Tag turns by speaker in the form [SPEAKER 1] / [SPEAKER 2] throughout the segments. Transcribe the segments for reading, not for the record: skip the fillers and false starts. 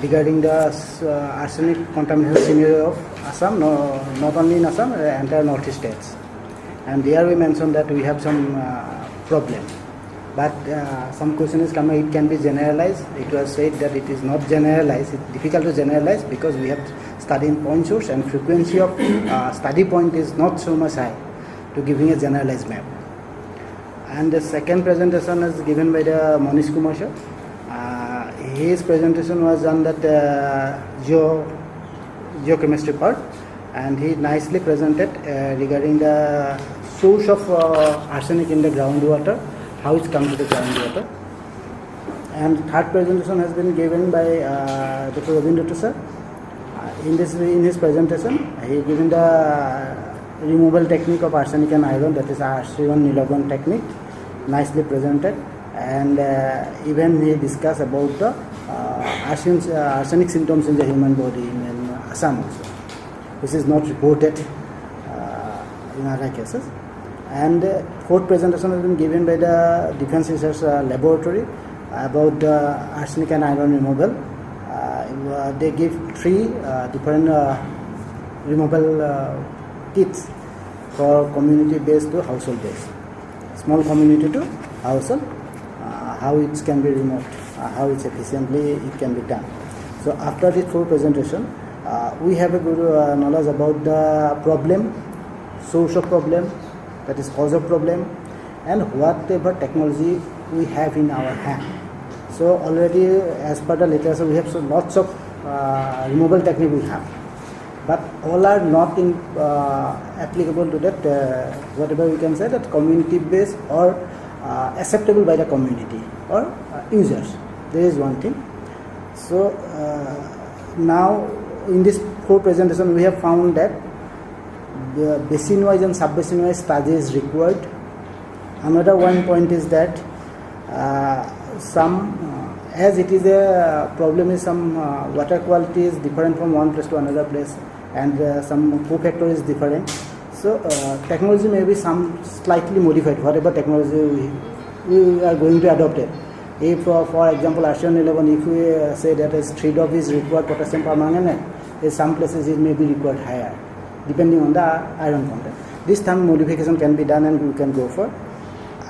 [SPEAKER 1] regarding the arsenic contamination scenario of Assam, not only in Assam, entire northeast states. And there we mentioned that we have some problem. But some question is coming, it can be generalized. It was said that it is not generalized. It's difficult to generalize because we have studied point source and frequency of study point is not so much high to giving a generalized map. And the second presentation is given by the Manish Kumar sir. His presentation was on that geochemistry part, and he nicely presented regarding the source of arsenic in the groundwater, how it's come to the groundwater. And third presentation has been given by Dr. Rabindra sir. In his presentation, he given the removal technique of arsenic and iron, that is Arsivan Nilogan technique, nicely presented. And even he discussed about the arsenic symptoms in the human body in Assam also, which is not reported in other cases. And fourth presentation has been given by the Defense Research Laboratory about the arsenic and iron removal. They give 3 different removal kits for community based to household based. Small community to household, how it can be removed, how it's efficiently it can be done. So after this full presentation, we have a good knowledge about the problem, source of problem, that is cause of problem, and whatever technology we have in our hand. So already as per the literature we have so lots of removal technique we have, but all are not in applicable to that whatever we can say that community based or acceptable by the community or users. There is one thing. So now in this 4 presentation we have found that the basin wise and sub basin wise study is required. Another one point is that as it is a problem is some water quality is different from one place to another place, and some co-factor is different. So technology may be some slightly modified, whatever technology we are going to adopt it. If for example Arsivan-11, if we say that as 3 drop is required potassium permanganate, in some places it may be required higher depending on the iron content. This time modification can be done and we can go for.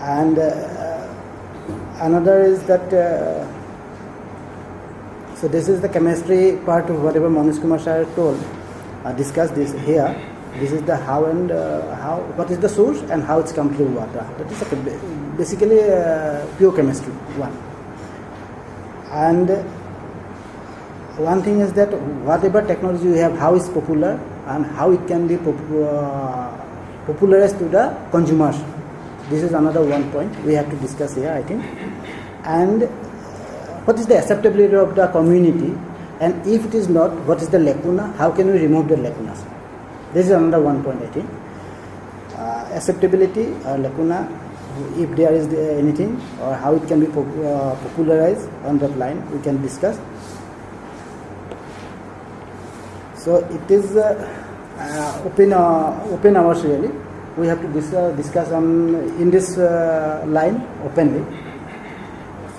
[SPEAKER 1] And another is that so this is the chemistry part of whatever Manish Kumar sir told, discuss this here. This is the how and what is the source and how it's come to water. That is basically pure chemistry one. And one thing is that whatever technology we have, how it's popular and how it can be popularized to the consumers. This is another one point we have to discuss here, I think. And what is the acceptability of the community, and if it is not, what is the lacuna, how can we remove the lacunas? This is another one point, I think. Acceptability or lacuna, if there is anything, or how it can be popularized on that line, we can discuss. So it is open hours really. We have to discuss in this line openly.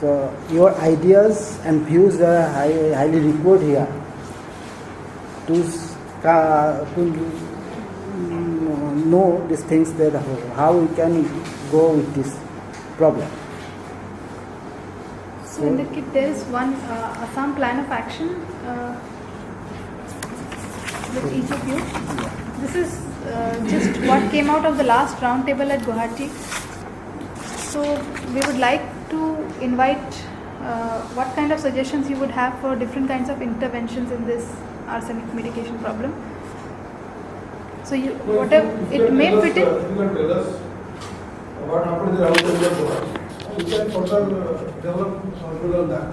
[SPEAKER 1] So your ideas and views are highly required here to know these things, that how we can go with this problem.
[SPEAKER 2] So in the kit there is one Assam plan of action with each of you. This is just what came out of the last round table at Guwahati. So we would like to invite what kind of suggestions you would have for different kinds of interventions in this arsenic mitigation problem. So whatever it may fit in.
[SPEAKER 3] You can tell us what happened in the round table. We can further develop something on that.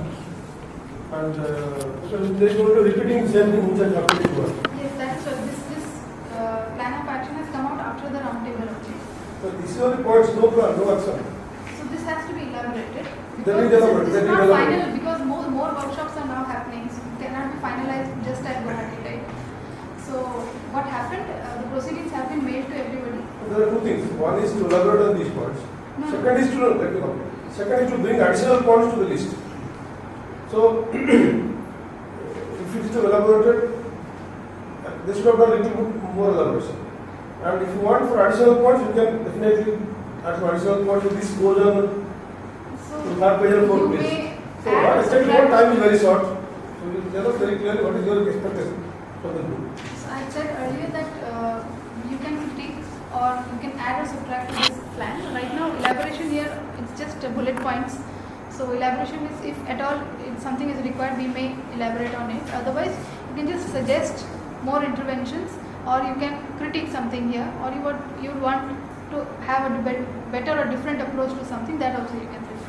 [SPEAKER 3] And so there is going to repeating the same thing which has happened to us.
[SPEAKER 2] Yes, that's what this plan of action has come out after the round table only.
[SPEAKER 3] So this is only points, no plan, no action.
[SPEAKER 2] So this has to be elaborated.
[SPEAKER 3] Then
[SPEAKER 2] This is not final because more workshops are now happening. So it cannot be finalized just at Guwahati, right? So what happened? The proceedings have been mailed to everybody.
[SPEAKER 3] There are 2 things. One is to elaborate on these points. Second is to bring additional points to the list. So elaborated, they should have done little more elaboration. And if you want for additional points, you can definitely add some additional points. This goes on to third page and fourth page. So what exactly what time is very short. So you tell us very clearly what is your expectation from the group.
[SPEAKER 2] So I said earlier that you can critique or you can add or subtract to this plan. Right now, elaboration here it's just bullet points. So elaboration is if at all if something is required, we may elaborate on it. Otherwise, you can just suggest more interventions, or you can critique something here, or you want to have a better or different approach to something, that also you can suggest.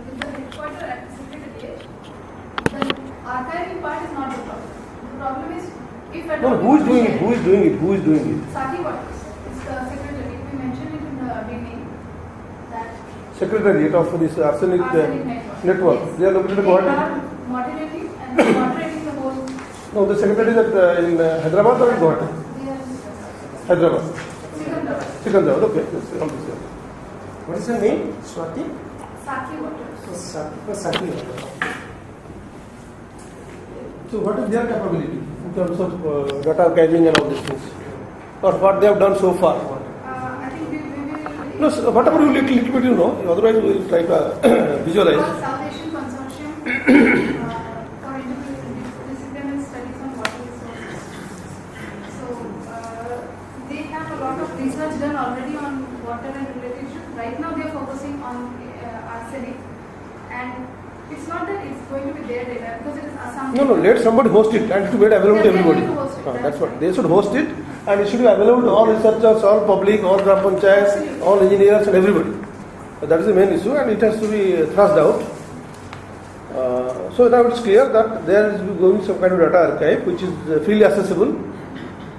[SPEAKER 2] With the headquarter at Secretariat, the archiving part is not the problem. The problem is if at all.
[SPEAKER 3] Who is doing it? Who is doing it? Who is doing it?
[SPEAKER 2] Sati Waters is the secretary. We mentioned it in the beginning that
[SPEAKER 3] Secretariat of this arsenic network.
[SPEAKER 2] Yes.
[SPEAKER 3] They are located at
[SPEAKER 2] They
[SPEAKER 3] Guwahati.
[SPEAKER 2] are moderating and moderating the whole.
[SPEAKER 3] No, the secretary is in Hyderabad or in Guwahati?
[SPEAKER 2] They are
[SPEAKER 3] Hyderabad.
[SPEAKER 2] Secretary.
[SPEAKER 3] Secretariat. Okay. Yes, all this.
[SPEAKER 1] What is her name? Swati?
[SPEAKER 2] Sati Waters.
[SPEAKER 1] Sati.
[SPEAKER 3] So what is their capability in terms of data archiving and all these things? Or what they have done so far?
[SPEAKER 2] I think we will.
[SPEAKER 3] No, so whatever you little bit you know, otherwise we will try to visualize.
[SPEAKER 2] South Asian Consortium for interdisciplinary studies on water resources. So they have a lot of research done already on water and related issues. Right now they are focusing on arsenic, and it's not that it's going to be their data because it is Assam.
[SPEAKER 3] No, let somebody host it and to be available to
[SPEAKER 2] They are
[SPEAKER 3] everybody.
[SPEAKER 2] going to host it,
[SPEAKER 3] That's what they should host it, and it should be available to all researchers, all public, all gram panchayats, all engineers, and everybody. That is the main issue, and it has to be thrust out. So now it's clear that there is going some kind of data archive which is freely accessible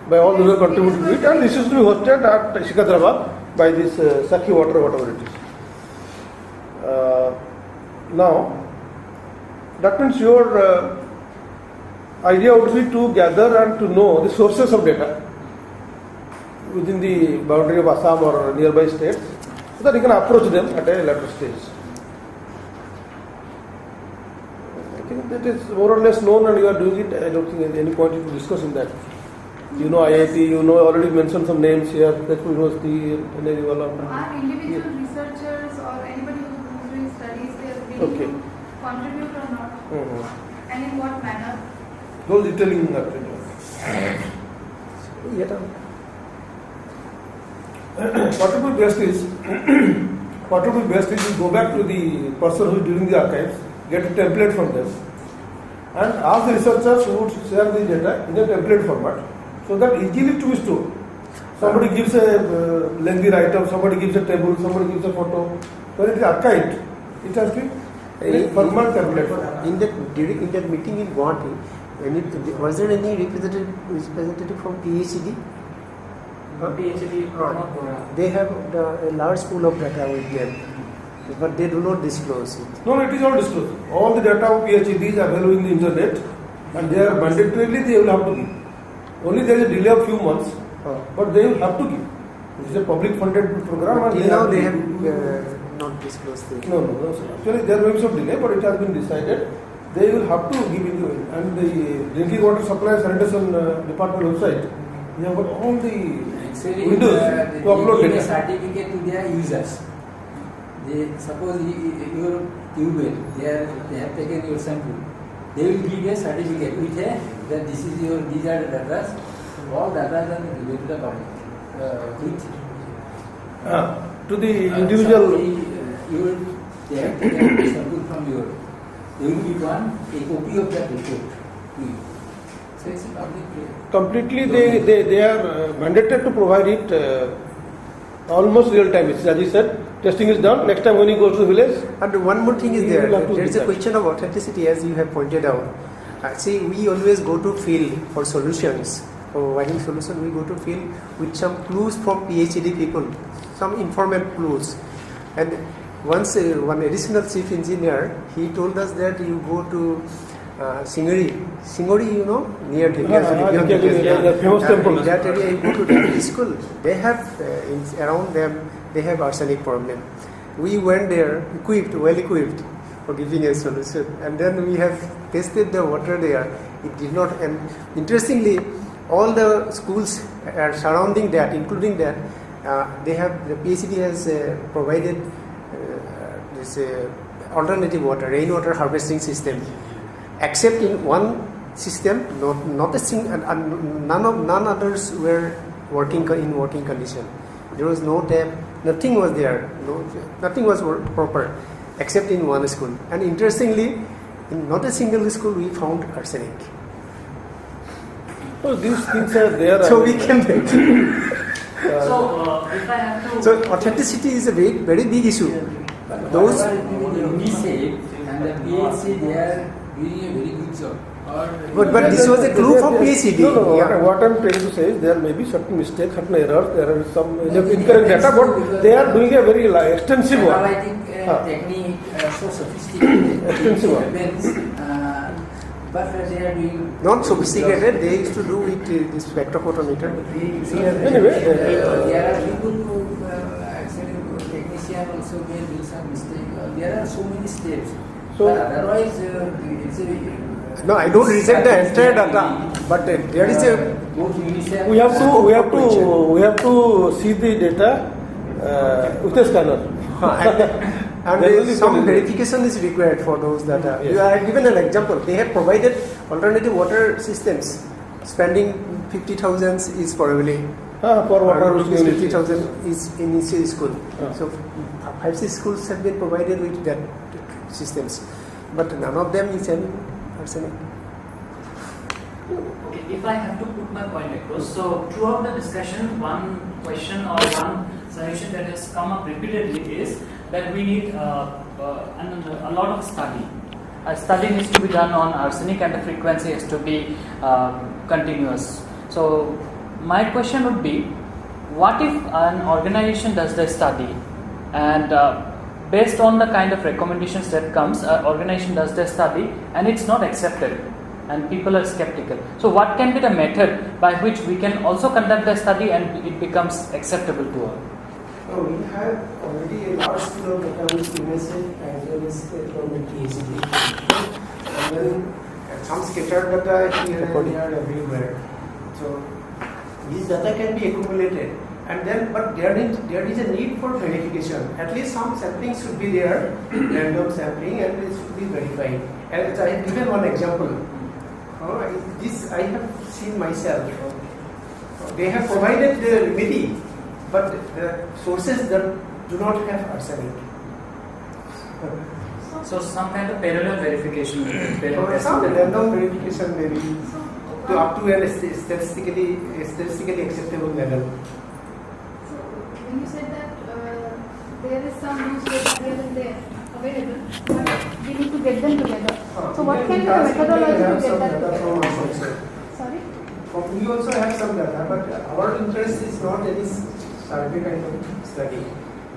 [SPEAKER 3] by all those who are contributing to it, and this is to be hosted at Secunderabad by this Sakhi Water, whatever it is. Now, that means your idea would be to gather and to know the sources of data within the boundary of Assam or nearby states, so that you can approach them at a later stage. I think that is more or less known and you are doing it. I don't think at any point you could discuss in that. You know IIT, you know already mentioned some names here, Technical University, and
[SPEAKER 2] Our individual researchers or anybody who is doing studies, they are willing
[SPEAKER 3] Okay.
[SPEAKER 2] to contribute or not, and in what manner.
[SPEAKER 3] Those detailing that. What would be best is you go back to the person who is doing the archives, get a template from them, and ask the researchers who would share the data in a template format, so that easily to be stored. Somebody gives a lengthy write-up, somebody gives a table, somebody gives a photo. When it is archived, it has to be a format template.
[SPEAKER 1] In that meeting in Guwahati, was there any representative from PhD? They have a large pool of data with them, but they do not disclose it.
[SPEAKER 3] No, it is all disclosed. All the data of PhDs are available in the internet, and they are mandatorily they will have to give. Only there is a delay of few months, but they will have to give. It is a public funded program, and
[SPEAKER 1] Till now they have not disclosed it.
[SPEAKER 3] No, sir. Actually, there may be some delay, but it has been decided. They will have to give in the and the drinking water supply and sanitation department website. We have got all the windows to upload
[SPEAKER 4] give a
[SPEAKER 3] data.
[SPEAKER 4] certificate to their users. They suppose your tube well, they have taken your sample. They will give a certificate with that these are the data. All data are given to the public.
[SPEAKER 3] To the individual.
[SPEAKER 4] They have taken a sample from your. They will give a copy of that report to you. So it's a public.
[SPEAKER 3] Completely, they are mandated to provide it almost real time. As you said, testing is done. Next time when he goes to the village.
[SPEAKER 1] And one more thing is
[SPEAKER 3] You will have to
[SPEAKER 1] there is
[SPEAKER 3] do
[SPEAKER 1] a
[SPEAKER 3] that.
[SPEAKER 1] question of authenticity, as you have pointed out. See, we always go to field for solutions. For providing solution, we go to field with some clues from PhD people, some informal clues. And once one additional chief engineer, he told us that you go to Singori, you know, near
[SPEAKER 3] the famous temple.
[SPEAKER 1] In that area, you go to that school. They have around them, they have arsenic problem. We went there well equipped for giving a solution, and then we have tested the water there.
[SPEAKER 5] It did not. And interestingly, all the schools surrounding that, including that, the PhD has provided this alternative water, rainwater harvesting system, except in one system, not a single, none others were working in working condition. There was no tap, nothing was there, nothing was proper, except in one school. And interestingly, in not a single school we found arsenic.
[SPEAKER 3] So these things are there.
[SPEAKER 5] So we can.
[SPEAKER 6] If I have to.
[SPEAKER 5] So authenticity is a very big issue. Those.
[SPEAKER 4] UNICEF and the PhD, they are doing a very good job.
[SPEAKER 5] But this was a clue for PhD.
[SPEAKER 3] No,
[SPEAKER 5] Yeah.
[SPEAKER 3] what I'm trying to say is there may be certain mistakes, certain errors, there are some incorrect data, but they are doing a very extensive work.
[SPEAKER 4] Analytic technique, so sophisticated.
[SPEAKER 3] Extensive work.
[SPEAKER 4] But they are doing.
[SPEAKER 5] Not sophisticated. They used to do it this spectrophotometer.
[SPEAKER 3] Anyway,
[SPEAKER 4] There are people who actually technician also may do some mistake. There are so many steps.
[SPEAKER 3] So-
[SPEAKER 4] But otherwise, it's a.
[SPEAKER 5] No, I don't reject the entire data, but there is a.
[SPEAKER 4] Both UNICEF.
[SPEAKER 3] we have to see the data with a scanner.
[SPEAKER 5] And
[SPEAKER 3] There will be
[SPEAKER 5] some
[SPEAKER 3] some-
[SPEAKER 5] verification is required for those data.
[SPEAKER 3] Yes.
[SPEAKER 5] I have given an example. They have provided alternative water systems. Spending 50,000 is probably.
[SPEAKER 3] For water
[SPEAKER 5] rupees
[SPEAKER 3] unit.
[SPEAKER 5] 50,000 is in each school.
[SPEAKER 3] Ah.
[SPEAKER 5] So 5-6 schools have been provided with that systems, but none of them is having arsenic.
[SPEAKER 6] Okay, if I have to put my point across, so throughout the discussion, one question or one suggestion that has come up repeatedly is that we need a lot of study. A study needs to be done on arsenic and the frequency has to be continuous. So my question would be, what if an organization does the study and based on the kind of recommendations that comes, an organization does the study and it's not accepted and people are skeptical. So what can be the method by which we can also conduct the study and it becomes acceptable to all?
[SPEAKER 5] So we have already a large scale of data with UNICEF as well as from the PhD. And then some scattered data here and there everywhere. So these data can be accumulated. And then, but there is a need for verification. At least some sampling should be there, random sampling, and it should be verified. And I have given one example. This I have seen myself. They have provided the remedy, but the sources that do not have arsenic.
[SPEAKER 6] So some kind of parallel verification.
[SPEAKER 5] Some random verification maybe to up to a statistically acceptable level.
[SPEAKER 2] So when you said that there is some loose data here and there available, but we need to get them together. So what can be the methodology to get that together? Sorry?
[SPEAKER 5] We also have some data, but our interest is not any survey kind of study.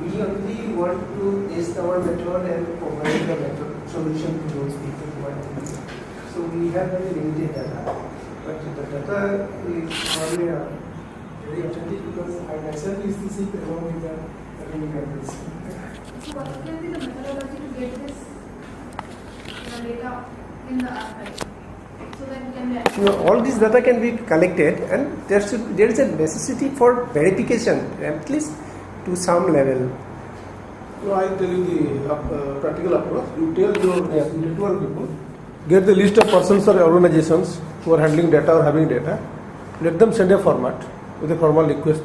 [SPEAKER 5] We only want to test our method and provide the method solution to those people who are doing it. So we have very limited data, but the data is probably very authentic because I myself used to see along with the academic methods.
[SPEAKER 2] So what can be the methodology to get this data in the archive so that we can be
[SPEAKER 5] All this data can be collected, and there is a necessity for verification, at least to some level.
[SPEAKER 3] No, I'll tell you the practical approach. You tell your network people, get the list of persons or organizations who are handling data or having data. Let them send a format with a formal request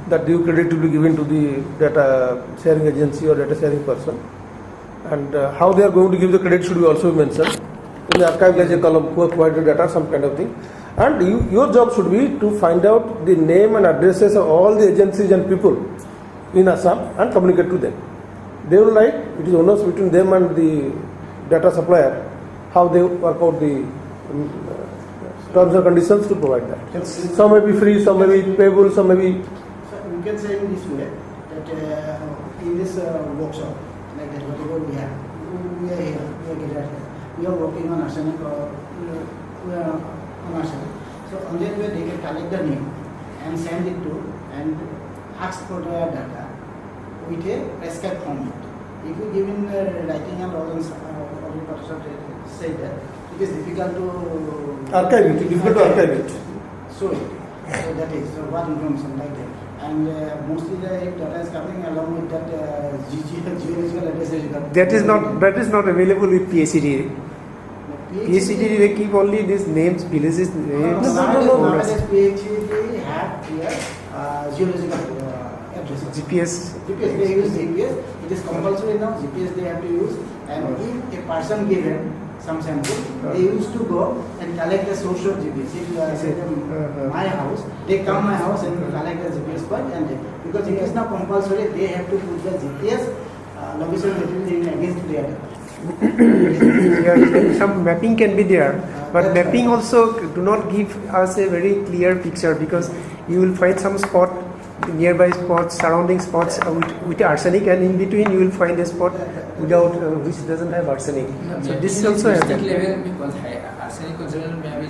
[SPEAKER 3] that due credit will be given to the data sharing agency or data sharing person. And how they are going to give the credit should be also mentioned. In the archive there is a column who have provided data, some kind of thing. And your job should be to find out the name and addresses of all the agencies and people in Assam and communicate to them. They will write, it is onus between them and the data supplier how they work out the terms and conditions to provide that. Some may be free, some may be payable, some may be.
[SPEAKER 1] So we can say in this way that in this workshop, like that whatever we have, we are here, we are working on arsenic or we are on arsenic. So on that way they can collect the name and send it to and ask for the data with a prescribed format. If you give in writing and all the person said that, it is difficult to
[SPEAKER 3] Archive it, difficult to archive it.
[SPEAKER 1] show it. So that is what information like that. And mostly the data is coming along with that geological address.
[SPEAKER 5] That is not available with PhD. PhD they keep only these names, villages names.
[SPEAKER 1] Nowadays PhD have here geological addresses.
[SPEAKER 5] GPS.
[SPEAKER 1] They use GPS. It is compulsory now. GPS they have to use. And if a person given some sample, they used to go and collect the source of GPS. If you are saying my house, they come my house and collect the GPS point, and because it is now compulsory, they have to put the GPS location in against the other.
[SPEAKER 5] Yeah, some mapping can be there, but mapping also do not give us a very clear picture, because you will find some spot, nearby spots, surrounding spots with arsenic, and in between you will find a spot without which doesn't have arsenic. So this also happens.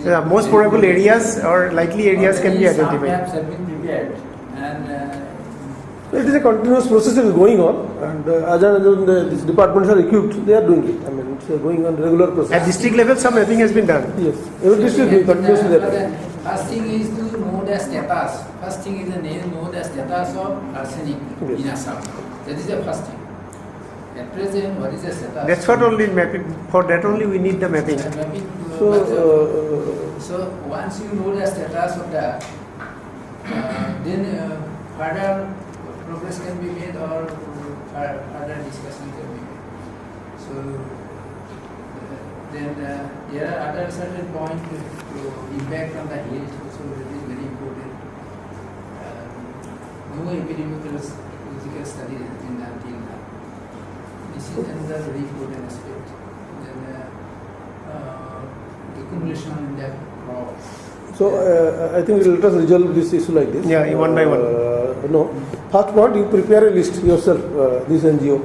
[SPEAKER 5] Yeah, most probable areas or likely areas can be identified.
[SPEAKER 4] Maps have been prepared, and
[SPEAKER 3] It is a continuous process that is going on, and as and when these departments are equipped, they are doing it. I mean, it's going on regular process.
[SPEAKER 5] At district level, some mapping has been done.
[SPEAKER 3] Yes, every district is continuously
[SPEAKER 4] but
[SPEAKER 3] there.
[SPEAKER 4] first thing is to know the status. First thing is know the status of arsenic in Assam. That is the first thing. At present, what is the status?
[SPEAKER 5] That's what only mapping. For that only we need the mapping.
[SPEAKER 4] So once you know the status of that, then further progress can be made or further discussion can be made. So then there are other certain points to impact on the health, so that is very important. No epidemiological study has been done till now. This is another very important aspect. Then accumulation in the crop.
[SPEAKER 3] So I think let us resolve this issue like this.
[SPEAKER 5] Yeah, one by one.
[SPEAKER 3] No, first point, you prepare a list yourself. This NGO,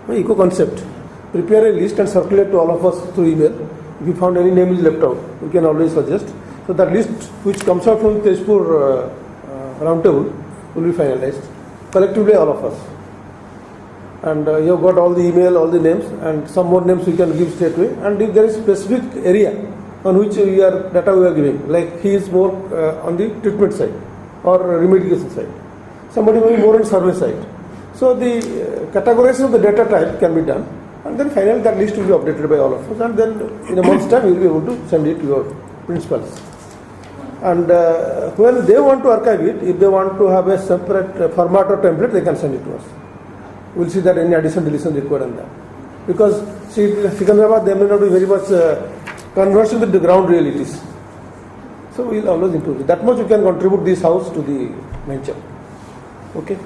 [SPEAKER 3] Eco Concept. Prepare a list and circulate to all of us through email. If you found any name is left out, we can always suggest. So that list which comes out from the Tezpur roundtable will be finalized collectively, all of us. And you have got all the email, all the names, and some more names we can give straight away. And if there is specific area on which data we are giving, like he is more on the treatment side or remediation side, somebody may be more on survey side. So the categorization of the data type can be done, and then finally that list will be updated by all of us, and then in a month's time we will be able to send it to your principals. And when they want to archive it, if they want to have a separate format or template, they can send it to us. We'll see that any addition, deletion required on that. Because see, Sikandrabad, they may not be very much conversant with the ground realities. So we'll always improve it. That much we can contribute this house to the venture. Okay.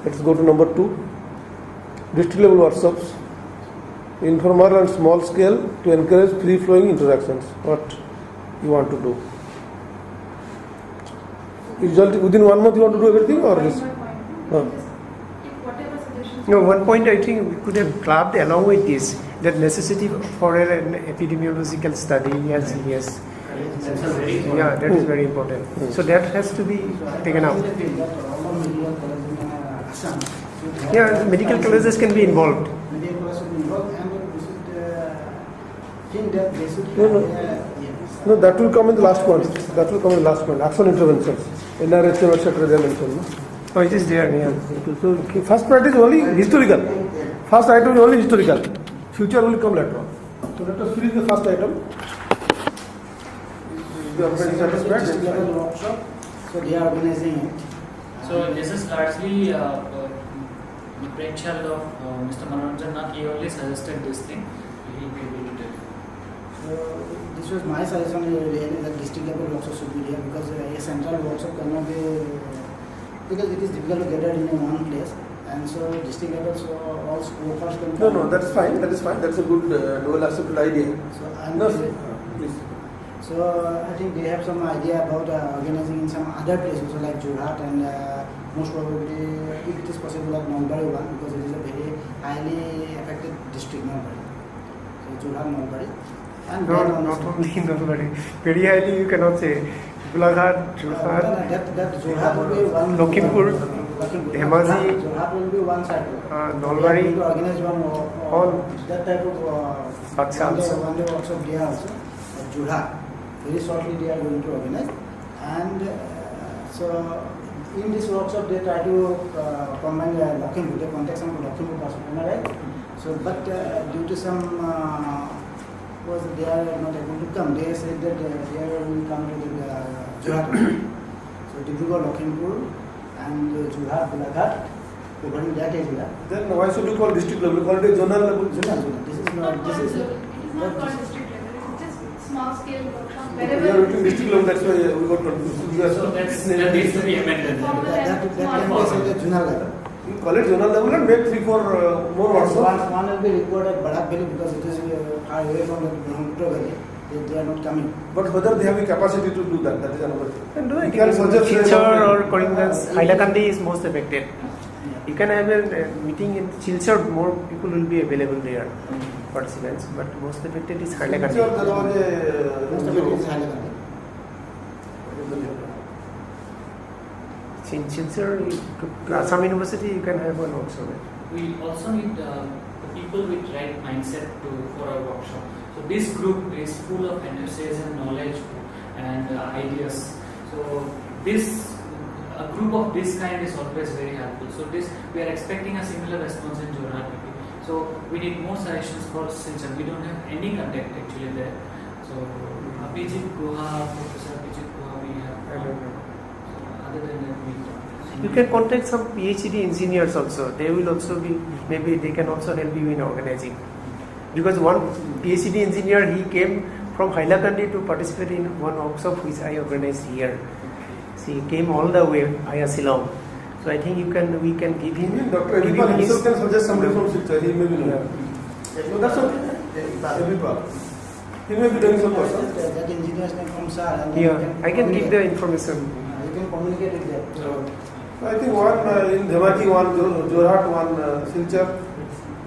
[SPEAKER 3] Let's go to number 2. District level workshops. Informal and small scale to encourage free flowing interactions. What you want to do? Usually within 1 month you want to do everything, or this?
[SPEAKER 5] No, one point I think we could have clubbed along with this, that necessity for an epidemiological study. Yes.
[SPEAKER 6] That's a very important.
[SPEAKER 5] Yeah, that is very important. So that has to be taken out. Yeah, medical colleges can be involved.
[SPEAKER 1] Medical colleges should be involved, and we should think that they should
[SPEAKER 3] No, that will come in the last point. That will come in the last point. Action interventions. NRHM, etc. they mentioned. No?
[SPEAKER 5] Oh, it is there. Yeah.
[SPEAKER 3] So first part is only historical. First item is only historical. Future will come later on. So let us finish the first item. You are very satisfied?
[SPEAKER 1] workshop. So they are organizing it.
[SPEAKER 6] So this is largely the brainchild of Mr. Manoranjan Nath. He only suggested this thing. He will be able to tell.
[SPEAKER 1] So this was my suggestion really, that district level workshop should be there, because a central workshop cannot be, because it is difficult to gather in one place, and so district level, so all workers can come.
[SPEAKER 3] No, that's fine. That is fine. That's a good dual accepted idea.
[SPEAKER 1] So I'm
[SPEAKER 3] No, please.
[SPEAKER 1] So I think they have some idea about organizing in some other places, also like Jorhat, and most probably, if it is possible, like Nalbari one, because it is a very highly affected district, Nalbari. So Jorhat, Nalbari. And
[SPEAKER 5] No,
[SPEAKER 1] then
[SPEAKER 5] not only nobody. Very highly you cannot say. Golaghat, Jorhat,
[SPEAKER 1] that Jorhat will be one.
[SPEAKER 5] Lakhimpur.
[SPEAKER 7] Dhemaji,
[SPEAKER 1] Jorhat will be one side.
[SPEAKER 7] Nalbari,
[SPEAKER 1] We are going to organize one
[SPEAKER 7] all
[SPEAKER 1] that type of
[SPEAKER 7] Baksha also.
[SPEAKER 1] one day workshop there also. Jorhat. Very shortly they are going to organize. And so in this workshop they try to combine Lakhimpur, they contact some Lakhimpur person, am I right? So but due to some was they are not able to come, they said that they will come to the Jorhat. So Dibrugarh, Lakhimpur and Jorhat, Golaghat, covering that area.
[SPEAKER 3] Then why should you call district level? Call it a zonal level.
[SPEAKER 1] Zonal. This is not, this is
[SPEAKER 2] it is not called district level, it's just small scale workshop.
[SPEAKER 3] We are
[SPEAKER 2] Wherever
[SPEAKER 3] writing district level, that's why we got confused.
[SPEAKER 6] So that needs to be amended.
[SPEAKER 1] that can be said at zonal level.
[SPEAKER 3] You call it zonal level and make 3-4 more workshops.
[SPEAKER 1] One will be required at Barak Valley because it is far away from the Brahmaputra Valley. They are not coming.
[SPEAKER 3] But whether they have the capacity to do that, that is another thing.
[SPEAKER 7] can do
[SPEAKER 3] You
[SPEAKER 7] it.
[SPEAKER 3] can suggest
[SPEAKER 7] Silchar or Karimganj, Hailakandi is most affected. You can have a meeting in Silchar, more people will be available there, participants, but most affected is
[SPEAKER 3] Sure,
[SPEAKER 7] Hailakandi.
[SPEAKER 3] there was
[SPEAKER 1] Most of it is Hailakandi.
[SPEAKER 7] In Silchar, Assam University, you can have one also.
[SPEAKER 6] We also need the people with right mindset for our workshop. So this group is full of enthusiasm, knowledge, and ideas. So a group of this kind is always very helpful. So we are expecting a similar response in Jorhat. So we need more suggestions for Silchar. We don't have any contact actually there. So Abhijit Guha, Professor Abhijit Guha, we have.
[SPEAKER 7] I don't know.
[SPEAKER 6] So other than that, we don't.
[SPEAKER 7] You can contact some PhD engineers also. They will also be, maybe they can also help you in organizing. Because one PhD engineer, he came from Hailakandi to participate in one workshop which I organized here. So he came all the way via Shillong. So I think we can give him.
[SPEAKER 3] Dr.
[SPEAKER 7] give
[SPEAKER 3] Abhipal
[SPEAKER 7] him his-
[SPEAKER 3] himself can suggest somebody from Silchar. He may be
[SPEAKER 7] Yeah.
[SPEAKER 3] knowing. So that's okay. Abhipal. He may be doing some person.
[SPEAKER 1] That engineers may come, sir. And then
[SPEAKER 7] Yeah,
[SPEAKER 1] you
[SPEAKER 7] I can give the
[SPEAKER 1] communicate.
[SPEAKER 7] information.
[SPEAKER 1] You can communicate with them. So,
[SPEAKER 3] I think one in Dhemaji, one Jorhat, one Silchar,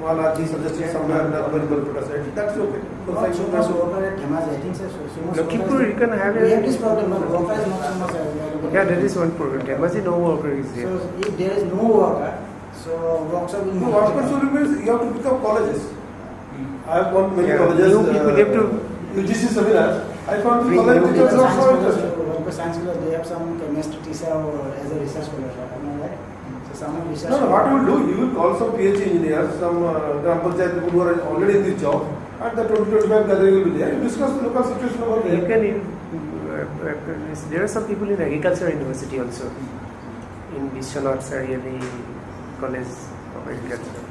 [SPEAKER 3] one Aji suggested somewhere in the Balpura side. That's okay.
[SPEAKER 1] not so much worker at Dhemaji. I think so much
[SPEAKER 7] Lakhimpur,
[SPEAKER 1] workers-
[SPEAKER 7] you can have
[SPEAKER 1] We have
[SPEAKER 7] a.
[SPEAKER 1] this problem, but worker is not so much available.
[SPEAKER 7] Yeah, there is one problem. Dhemaji, no worker is there.
[SPEAKER 1] So if there is no worker, so workshop will
[SPEAKER 3] No,
[SPEAKER 1] not
[SPEAKER 3] what
[SPEAKER 1] happen.
[SPEAKER 3] should means you have to pick up colleges. I have gone many
[SPEAKER 7] Yeah,
[SPEAKER 3] colleges.
[SPEAKER 7] new people have to-
[SPEAKER 3] UGC seminars. I found the
[SPEAKER 7] Bring
[SPEAKER 3] college
[SPEAKER 7] new
[SPEAKER 3] teachers
[SPEAKER 1] Because
[SPEAKER 3] are so
[SPEAKER 1] science
[SPEAKER 3] interested.
[SPEAKER 1] scholars, worker science scholars, they have some chemistry teacher or as a research scholar. You know that? So someone research.
[SPEAKER 3] No, what you will do, you will call some PhD engineers, some Gram Panchayat people who are already in this job, and the 2025 gathering will be there. You discuss the local situation over
[SPEAKER 7] You
[SPEAKER 3] there.
[SPEAKER 7] can. There are some people in agriculture university also. In Vishwanath Sariyali College of Agriculture.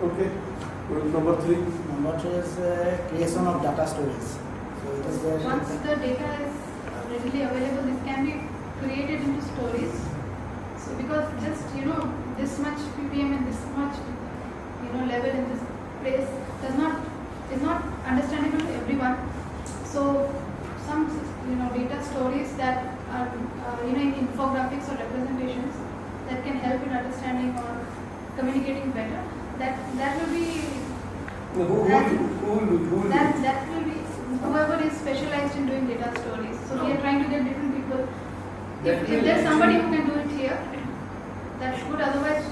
[SPEAKER 3] Okay. Number 3.
[SPEAKER 1] Number 2 is creation of data storage. So it is there.
[SPEAKER 2] Once the data is readily available, this can be created into stories. So because just this much ppm and this much level in this place is not understandable to everyone. So some data stories that are in infographics or representations that can help in understanding or communicating better. That will be
[SPEAKER 3] Who will
[SPEAKER 2] that will be whoever is specialized in doing data stories. So we are trying to get different people. If there's somebody who can do it here, that's good. Otherwise,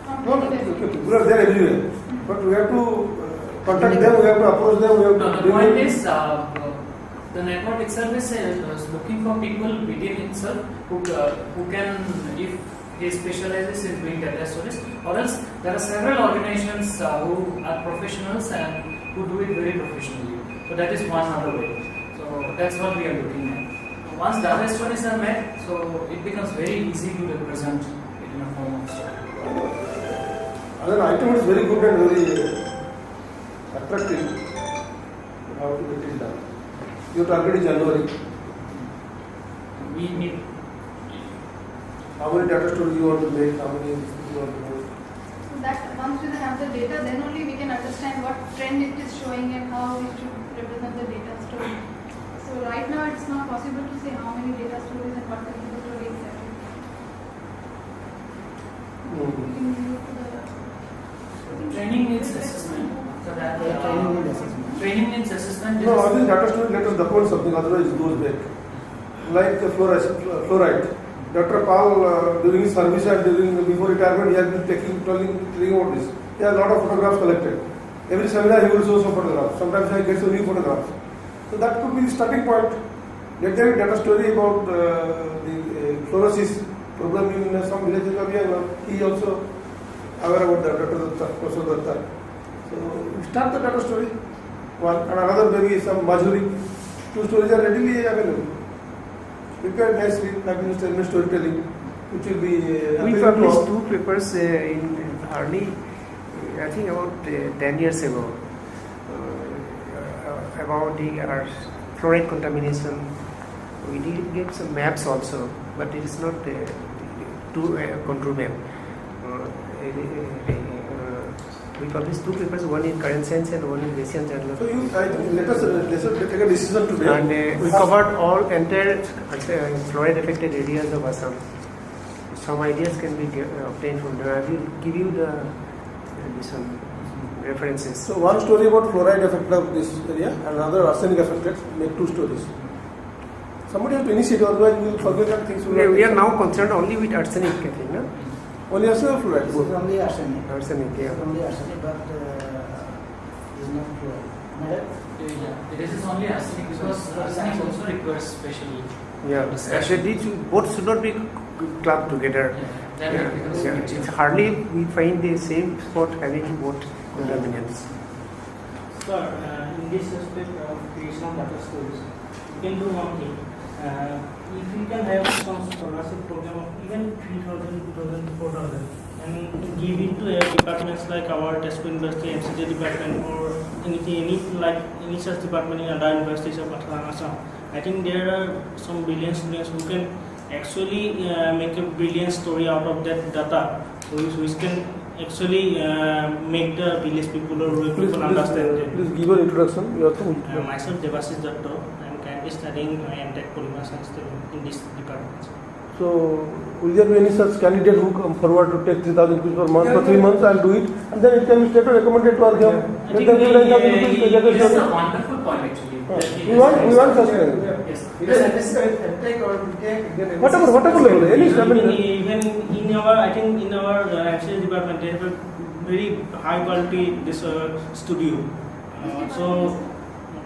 [SPEAKER 2] from
[SPEAKER 3] No,
[SPEAKER 2] anywhere.
[SPEAKER 3] okay, people are there everywhere. But we have to contact them, we have to approach them, we have
[SPEAKER 6] No,
[SPEAKER 3] to.
[SPEAKER 6] the point is, the network itself is looking for people within itself who can, if he specializes in doing data storage, or else there are several organizations who are professionals and who do it very professionally. So that is one other way. So that's what we are looking at. Once data stories are met, so it becomes very easy to represent it in a form of story.
[SPEAKER 3] Other item is very good and very attractive. How to get it done? Your target is January.
[SPEAKER 6] We need
[SPEAKER 3] How many data stories you want to make? How many you want to make?
[SPEAKER 2] So that once we have the data, then only we can understand what trend it is showing and how we should represent the data story. So right now it's not possible to say how many data stories and what kind of story exactly. We can move to the
[SPEAKER 6] training needs assessment. After that,
[SPEAKER 1] Training need assessment.
[SPEAKER 6] training needs assessment.
[SPEAKER 3] No, I think data storage let us document something, otherwise it goes back. Like fluoride. Dr. Paul, during his service and before retirement, he has been telling about this. He has a lot of photographs collected. Every seminar he will show some photographs. Sometimes he gets some new photographs. So that could be the starting point. Let there be data story about the fluorosis problem in some villages of India. He also aware about that, Dr. Datta, Professor Datta. So start the data story. One and another maybe some Majuri. 2 stories are readily available. Prepare nicely, like in storytelling, which will be.
[SPEAKER 7] We published 2 papers in early, I think about 10 years ago, about the fluoride contamination. We did get some maps also, but it is not control map. We published 2 papers, one in Current Science and one in Asian Journal.
[SPEAKER 3] So let us take a decision today.
[SPEAKER 7] And we covered all entire fluoride affected areas of Assam. Some ideas can be obtained from there. I will give you some references.
[SPEAKER 3] So one story about fluoride effect of this area and another arsenic affected. Make 2 stories. Somebody has to initiate, otherwise we will forget that things.
[SPEAKER 7] We are now concerned only with arsenic, I think, no?
[SPEAKER 3] Only arsenic or fluoride?
[SPEAKER 1] This is only arsenic.
[SPEAKER 7] Arsenic, yeah.
[SPEAKER 1] Only arsenic, but is not fluoride. Madam?
[SPEAKER 6] Yeah, this is only arsenic because arsenic also requires special.
[SPEAKER 7] Yeah, actually both should not be clubbed together. It's hardly we find the same spot having both contaminants.
[SPEAKER 8] Sir, in this aspect of creation of data stories, you can do one thing. If you can have some scholarship program of even 3,000, 2,000, 4,000 and give it to departments like our Tesco University, MCJ department or any such department in other universities of Assam, I think there are some brilliant students who can actually make a brilliant story out of that data, which can actually make the village people or rural people understand it.
[SPEAKER 3] Please give your introduction.
[SPEAKER 8] Myself, Devasis Datta. I am studying MTech Polymer Science in this department.
[SPEAKER 3] So, will there be any such candidate who come forward to take 3,000 rupees per month for 3 months and do it, and then it can be straight recommended to our
[SPEAKER 6] I think it's a wonderful point actually.
[SPEAKER 3] We want such thing.
[SPEAKER 6] Yes.
[SPEAKER 3] Whatever level, any step
[SPEAKER 8] Even in our, I think in our MCS department, they have a very high quality this studio. So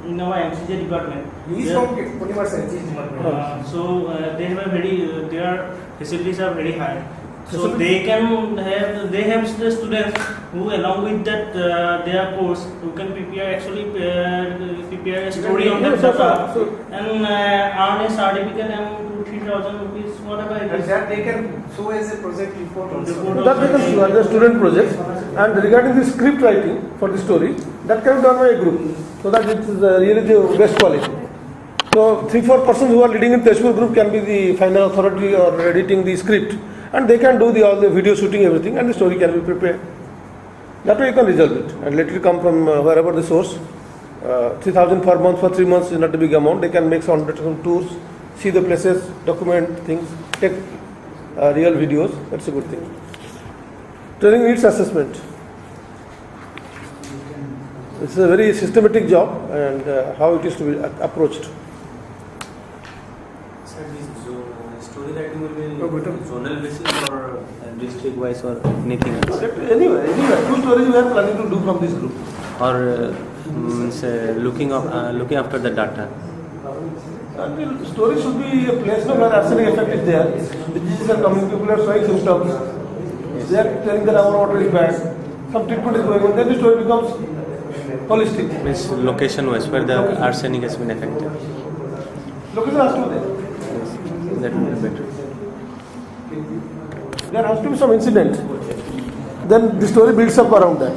[SPEAKER 8] in our MCJ department,
[SPEAKER 7] He is from Polymer Science department.
[SPEAKER 8] so they have a very, their facilities are very high. So they have the students who along with that their course who can prepare prepare a story on that data and earn a certificate and 3,000 rupees whatever it
[SPEAKER 7] And
[SPEAKER 8] is.
[SPEAKER 7] that they can show as a project report also.
[SPEAKER 3] That they can show as a student project. And regarding the script writing for the story, that can be done by a group, so that it is really the best quality. So 3-4 persons who are leading in Teshpur group can be the final authority or editing the script, and they can do all the video shooting, everything, and the story can be prepared. That way you can resolve it and let it come from wherever the source. 3,000 per month for 3 months is not a big amount. They can make some tours, see the places, document things, take real videos. That's a good thing. Training needs assessment. It's a very systematic job, and how it is to be approached.
[SPEAKER 9] Sir, this story writing will be zonal basis or district wise or anything else?
[SPEAKER 3] Anyway, 2 stories we are planning to do from this group.
[SPEAKER 9] Or looking after the data.
[SPEAKER 3] And the story should be a place where arsenic effect is there. Diseases are coming, people are showing symptoms. They are telling that our water is bad. Some treatment is going on. Then the story becomes holistic.
[SPEAKER 9] Means location wise where the arsenic has been affected.
[SPEAKER 3] Location has to be there.
[SPEAKER 9] Yes, that will be better.
[SPEAKER 3] There has to be some incident. Then the story builds up around that.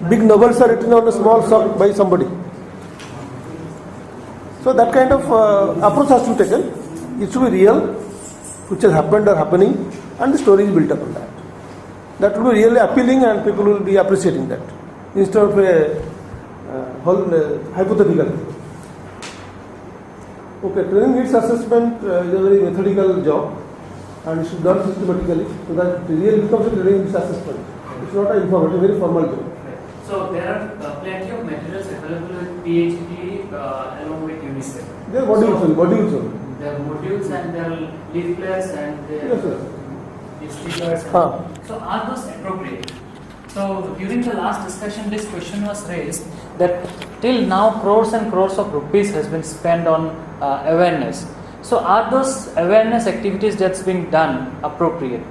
[SPEAKER 3] Big novels are written on a small sock by somebody. So that kind of approach has to be taken. It should be real, which has happened or happening, and the story is built up on that. That will be really appealing, and people will be appreciating that instead of a whole hypothetical. Okay, training needs assessment is a very methodical job, and it should be done systematically, so that it really becomes a training needs assessment. It's not an informative, very formal job.
[SPEAKER 6] So there are plenty of materials available with PhD along with UNICEF.
[SPEAKER 3] There, what do you say?
[SPEAKER 6] The their modules and their leaflets and their
[SPEAKER 3] Yes, sir.
[SPEAKER 6] stickers.
[SPEAKER 3] Huh.
[SPEAKER 6] So are those appropriate? So during the last discussion, this question was raised that till now crores and crores of rupees has been spent on awareness. So are those awareness activities that's being done appropriate?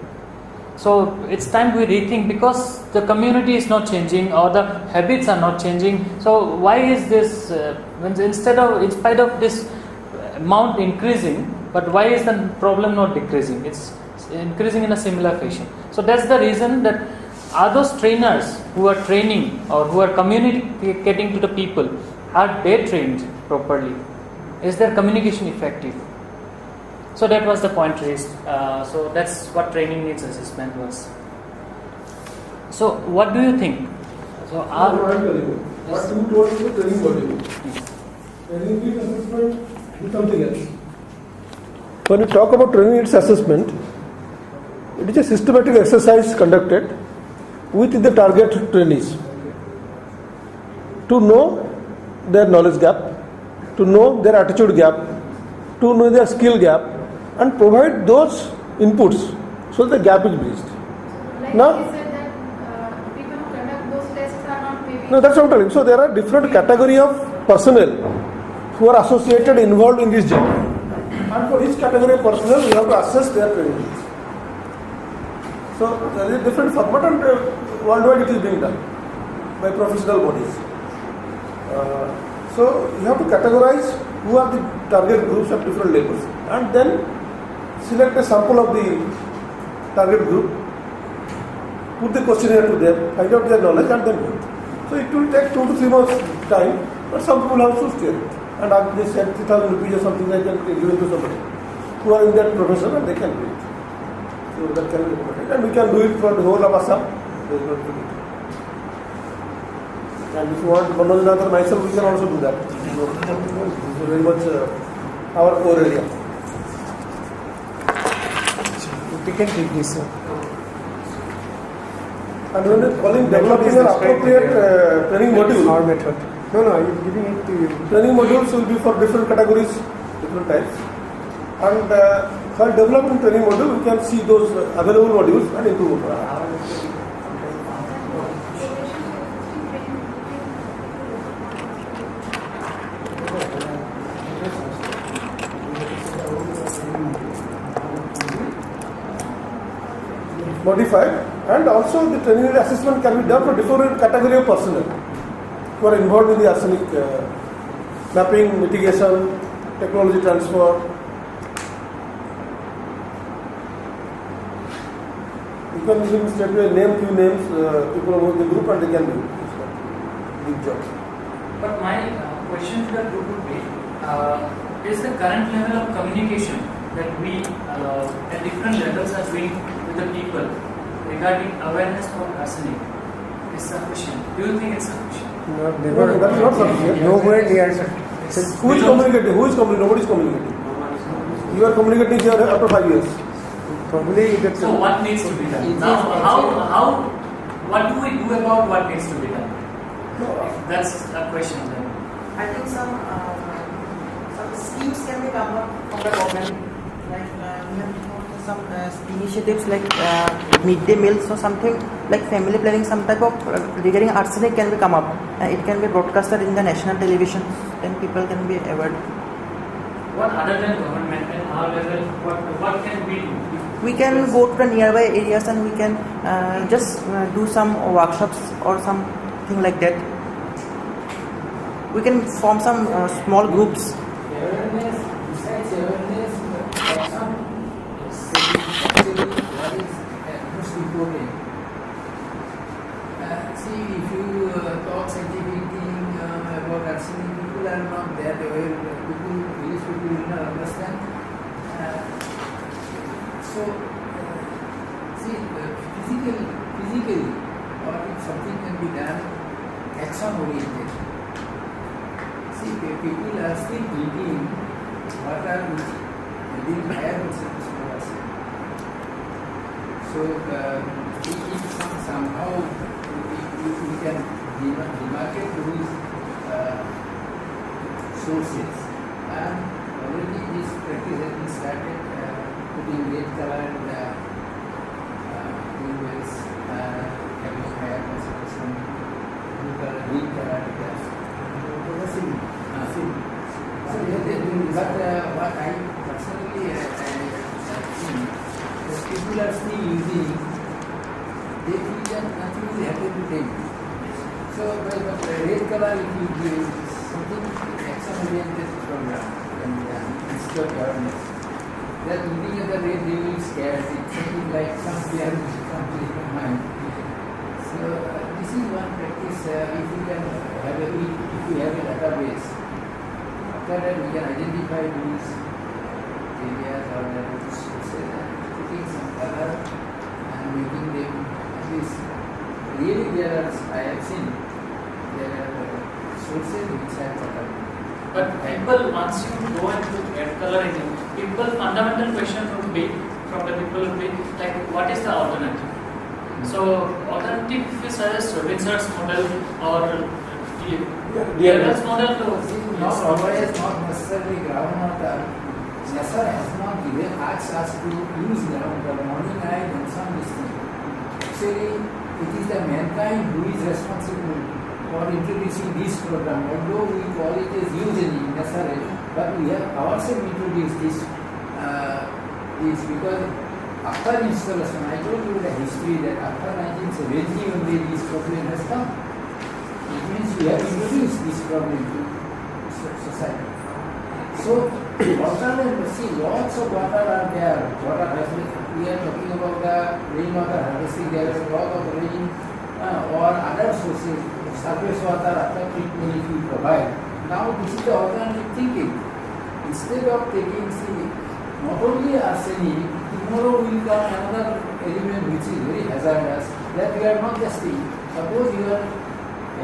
[SPEAKER 6] So it's time we rethink, because the community is not changing or the habits are not changing. So why is this, in spite of this amount increasing, but why is the problem not decreasing? It's increasing in a similar fashion. So that's the reason that are those trainers who are training or who are communicating to the people, are they trained properly? Is their communication effective? So that was the point raised. So that's what training needs assessment was. So what do you think? So
[SPEAKER 3] I'll tell you. What you told is the training module. Training needs assessment is something else. When you talk about training needs assessment, it is a systematic exercise conducted with the target trainees to know their knowledge gap, to know their attitude gap, to know their skill gap, and provide those inputs so the gap is bridged.
[SPEAKER 2] Like
[SPEAKER 3] Now-
[SPEAKER 2] you said that people who conduct those tests are not maybe.
[SPEAKER 3] No, that's what I'm telling you. So there are different category of personnel who are associated, involved in this job. And for each category of personnel, we have to assess their training. So there is a different format, and worldwide it is being done by professional bodies. So you have to categorize who are the target groups at different levels, and then select a sample of the target group, put the questionnaire to them, find out their knowledge, and then vote. So it will take 2 to 3 months time, but some people have to steer it. And they said 3,000 rupees or something like that given to somebody who are in that profession, and they can do it. So that can be recommended. And we can do it for the whole of Assam. There is no difficulty. And if you want Manoj or myself, we can also do that. This is very much our core area.
[SPEAKER 7] We can take this, sir.
[SPEAKER 3] And when you're calling developing an appropriate training module,
[SPEAKER 7] Our method. No, I'm giving it to you.
[SPEAKER 3] training modules will be for different categories, different types. And while developing training module, we can see those available modules and improve upon it. Modified, and also the training assessment can be done for different category of personnel who are involved in the arsenic mapping, mitigation, technology transfer. You can even straight away name few names, people about the group, and they can do it. It's a big job.
[SPEAKER 6] But my question to the group would be, is the current level of communication that we at different levels are doing with the people regarding awareness for arsenic is sufficient? Do you think it's sufficient?
[SPEAKER 7] No,
[SPEAKER 3] No, that is not sufficient.
[SPEAKER 7] Nowhere near.
[SPEAKER 3] Who is communicating? Who is communicating? Nobody is communicating. You are communicating here after 5 years.
[SPEAKER 7] Probably that.
[SPEAKER 6] So what needs to be done? Now, what do we do about what needs to be done? If that's a question then.
[SPEAKER 10] I think some schemes can be come up from the government, like some initiatives like midday meals or something, like family planning, some type of regarding arsenic can be come up. It can be broadcasted in the national television, then people can be aware.
[SPEAKER 6] What other than government and our level, what can we do?
[SPEAKER 10] We can go to the nearby areas and we can just do some workshops or something like that. We can form some small groups.
[SPEAKER 4] Awareness, besides awareness, action is actually what is most important. See, if you talk scientific thing about arsenic, people are not that aware. Village people will not understand. So, see, physically, or if something can be done, action oriented. See, people are still drinking water which having higher percentage of arsenic. So, if somehow we can demarcate those sources and already this practice has been started, putting red colored tubes, having higher concentration, blue color, green colored gas. So but what I personally have seen, that people are still using, they feel that nothing is happening to them. So, but red color, if you give something action-oriented program and instill awareness, that looking at the red, they will scare. It's something like some fear which comes to your mind. So, this is one practice. If you can have a, if you have a database, after that we can identify these areas or the sources and putting some color and making them at least. Really, there are, I have seen, there are sources which have color.
[SPEAKER 6] But people, once you go into add color in it, people fundamental question would be, from the people would be, like, what is the alternative? So, alternative if you suggest Robinson's model or DLL's model to
[SPEAKER 4] Not always, not necessarily ground water. NASA has not given asked us to use ground water. Morning I mentioned this thing. Actually, it is the mankind who is responsible for introducing this program. Although we call it as usually necessary, but we have ourselves introduced this. This because after installation, I told you the history that after 1970 only this problem has come. It means we have introduced this problem to society. So, alternative, see, lots of water are there. Water harvesting, we are talking about the rainwater harvesting, there is a lot of rain or other sources, surface water after treatment if we provide. Now, this is the alternative thinking. Instead of taking, see, not only arsenic, tomorrow will come another element which is very hazardous, that we are not testing. Suppose you are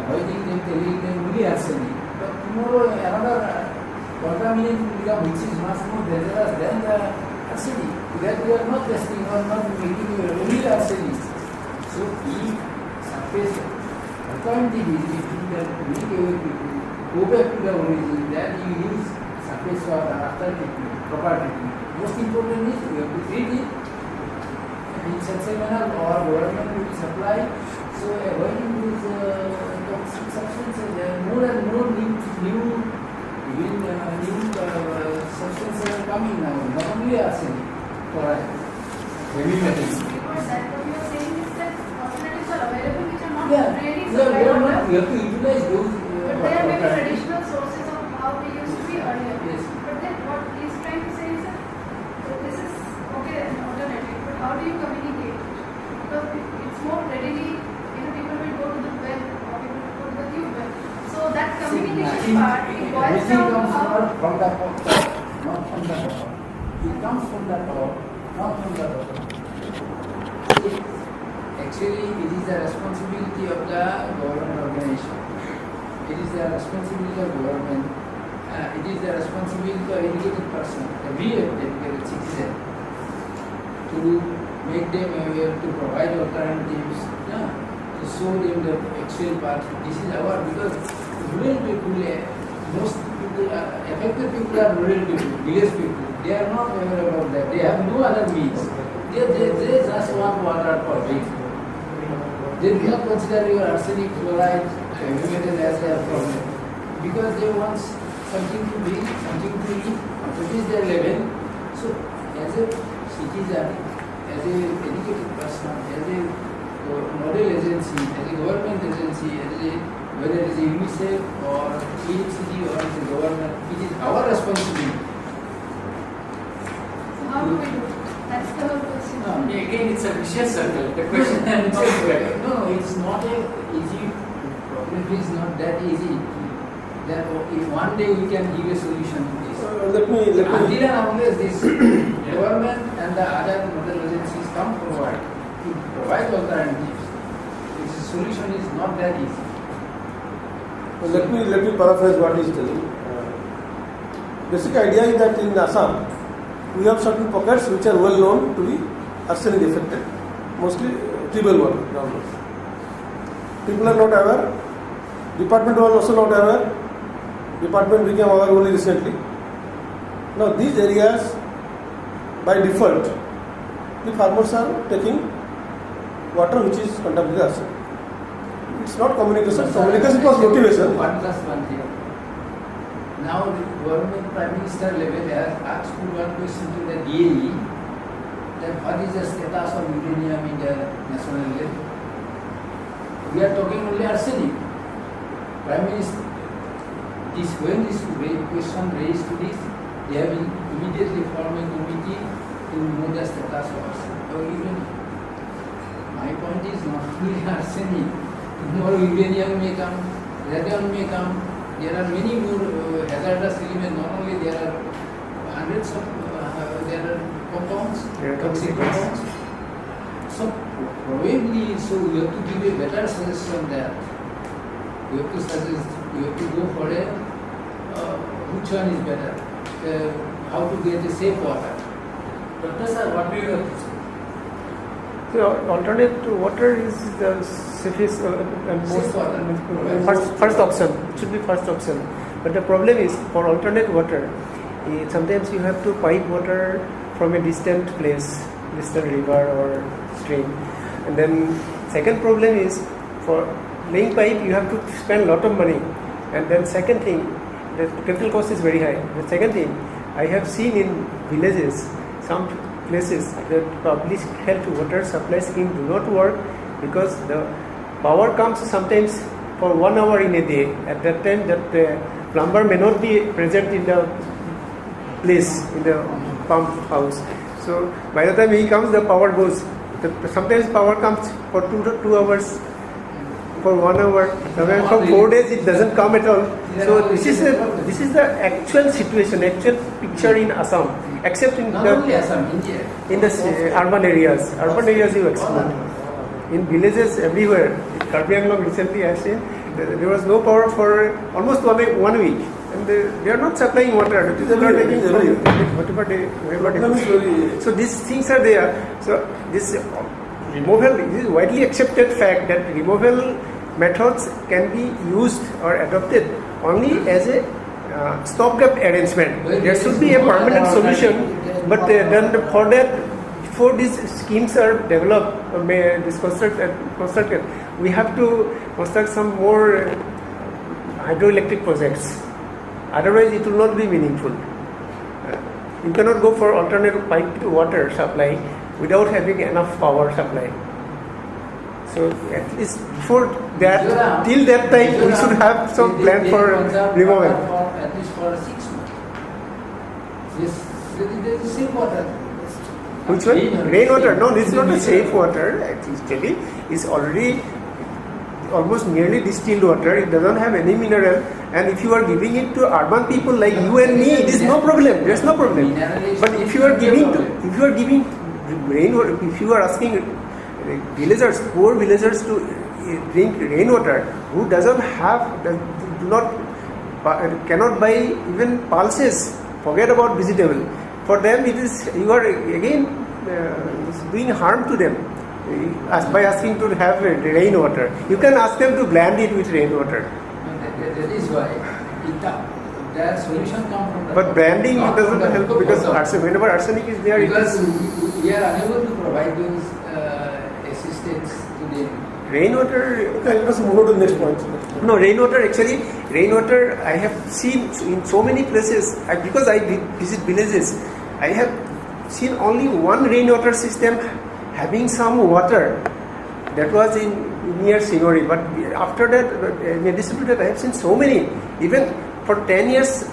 [SPEAKER 4] avoiding them, telling them only arsenic, but tomorrow another contaminant will become which is much more dangerous than the arsenic. That we are not testing or not making only arsenic. So if surface alternative is if you can make away people, go back to the origin, then you use surface water after treatment, proper treatment. Most important is you have to treat it in such a manner or government will supply. So avoiding these toxic substances, there are more and more new substances are coming now, not only arsenic, for heavy metals.
[SPEAKER 2] Because that what you are saying is that alternatives are available which are not really
[SPEAKER 4] We
[SPEAKER 2] supplied
[SPEAKER 4] are
[SPEAKER 2] water.
[SPEAKER 4] not, we have to utilize those.
[SPEAKER 2] But there are maybe traditional sources of how we used to be earlier.
[SPEAKER 4] Yes.
[SPEAKER 2] But then what he's trying to say is that this is okay an alternative, but how do you communicate it? Because it's more readily, people will go to the well or people will go to the tube well. So that communication part, it boils down to how.
[SPEAKER 4] From the top, not from the top. It comes from the top, not from the bottom. Actually, it is the responsibility of the government organization. It is the responsibility of government. It is the responsibility of educated person, every educated citizen, to make them aware, to provide alternatives, to show them the actual path. This is our, because rural people, most people, affected people are rural people, village people. They are not aware about that. They have no other means. They just want water for drinking. They do not consider your arsenic chloride as their problem, because they want something to drink, something to eat, what is their level. So, as a citizen, as a educated person, as a model agency, as a government agency, whether it is UNICEF or PHCD or it is government, it is our responsibility.
[SPEAKER 2] So how do we do it? That's the whole question.
[SPEAKER 6] Again, it's a vicious circle. The question
[SPEAKER 4] No, it's not a easy problem. It's not that easy. That if one day we can give a solution to this.
[SPEAKER 3] Let me.
[SPEAKER 4] Until and unless this government and the other model agencies come forward to provide alternatives, its solution is not that easy.
[SPEAKER 3] Let me paraphrase what he is telling. Basic idea is that in Assam, we have certain pockets which are well known to be arsenic affected, mostly tribal water, groundwater. People are not aware. Department was also not aware. Department became aware only recently. Now these areas, by default, the farmers are taking water which is contaminated arsenic. It's not communication. Communication was motivation.
[SPEAKER 4] 1+1 here. Now the government Prime Minister level has asked one question to the DAE that what is the status of uranium in the national level. We are talking only arsenic. Prime Minister, when this question raised to this, they have immediately formed a committee to know the status of arsenic or uranium. My point is not only arsenic. Tomorrow uranium may come, radon may come. There are many more hazardous elements. Not only there are hundreds of there are compounds, toxic compounds. So probably, so we have to give a better suggestion that we have to suggest, we have to go for a which one is better, how to get a safe water.
[SPEAKER 6] Dr. Sir, what do you have to say?
[SPEAKER 7] So alternate to water is the safest and most first option. It should be first option. But the problem is for alternate water, sometimes you have to pipe water from a distant place, distant river or stream. And then second problem is for laying pipe you have to spend a lot of money. And then second thing, the capital cost is very high. The second thing, I have seen in villages some places the public health water supply scheme do not work because the power comes sometimes for 1 hour in a day. At that time that the plumber may not be present in the place, in the pump house. So by the time he comes the power goes. Sometimes power comes for 2 hours, for 1 hour, sometimes for 4 days it doesn't come at all. So this is the actual situation, actual picture in Assam, except in
[SPEAKER 4] Not
[SPEAKER 7] the
[SPEAKER 4] only Assam, India.
[SPEAKER 7] in the urban areas. Urban areas you explode. In villages everywhere. In Karbi Anglong recently I have seen there was no power for almost 1 week, and they are not supplying water. People are taking from whatever they. So these things are there. So this removal is widely accepted fact that removal methods can be used or adopted only as a stopgap arrangement. There should be a permanent solution, but then for that, before these schemes are developed or constructed, we have to construct some more hydroelectric projects. Otherwise, it will not be meaningful. You cannot go for alternate pipe to water supply without having enough power supply. So at least before that, till that time, we should have some plan for removal.
[SPEAKER 4] At least for 6 months. There is safe water.
[SPEAKER 7] Which one? Rainwater? No, this is not a safe water. Actually, it's already almost nearly distilled water. It doesn't have any mineral. And if you are giving it to urban people like you and me, it is no problem. There's no problem. But if you are giving rainwater, if you are asking villagers, poor villagers to drink rainwater, who doesn't have, cannot buy even pulses, forget about vegetable. For them, it is you are again doing harm to them by asking to have rainwater. You can ask them to blend it with rainwater.
[SPEAKER 4] That is why the solution comes from.
[SPEAKER 7] But branding doesn't help because whenever arsenic is there,
[SPEAKER 4] because we are unable to provide those assistance to them.
[SPEAKER 3] Rainwater. Okay, let us move on to the next point.
[SPEAKER 7] No, rainwater I have seen in so many places. Because I visit villages, I have seen only one rainwater system having some water. That was near Sinori. But after that, in addition to that, I have seen so many. Even for 10 years,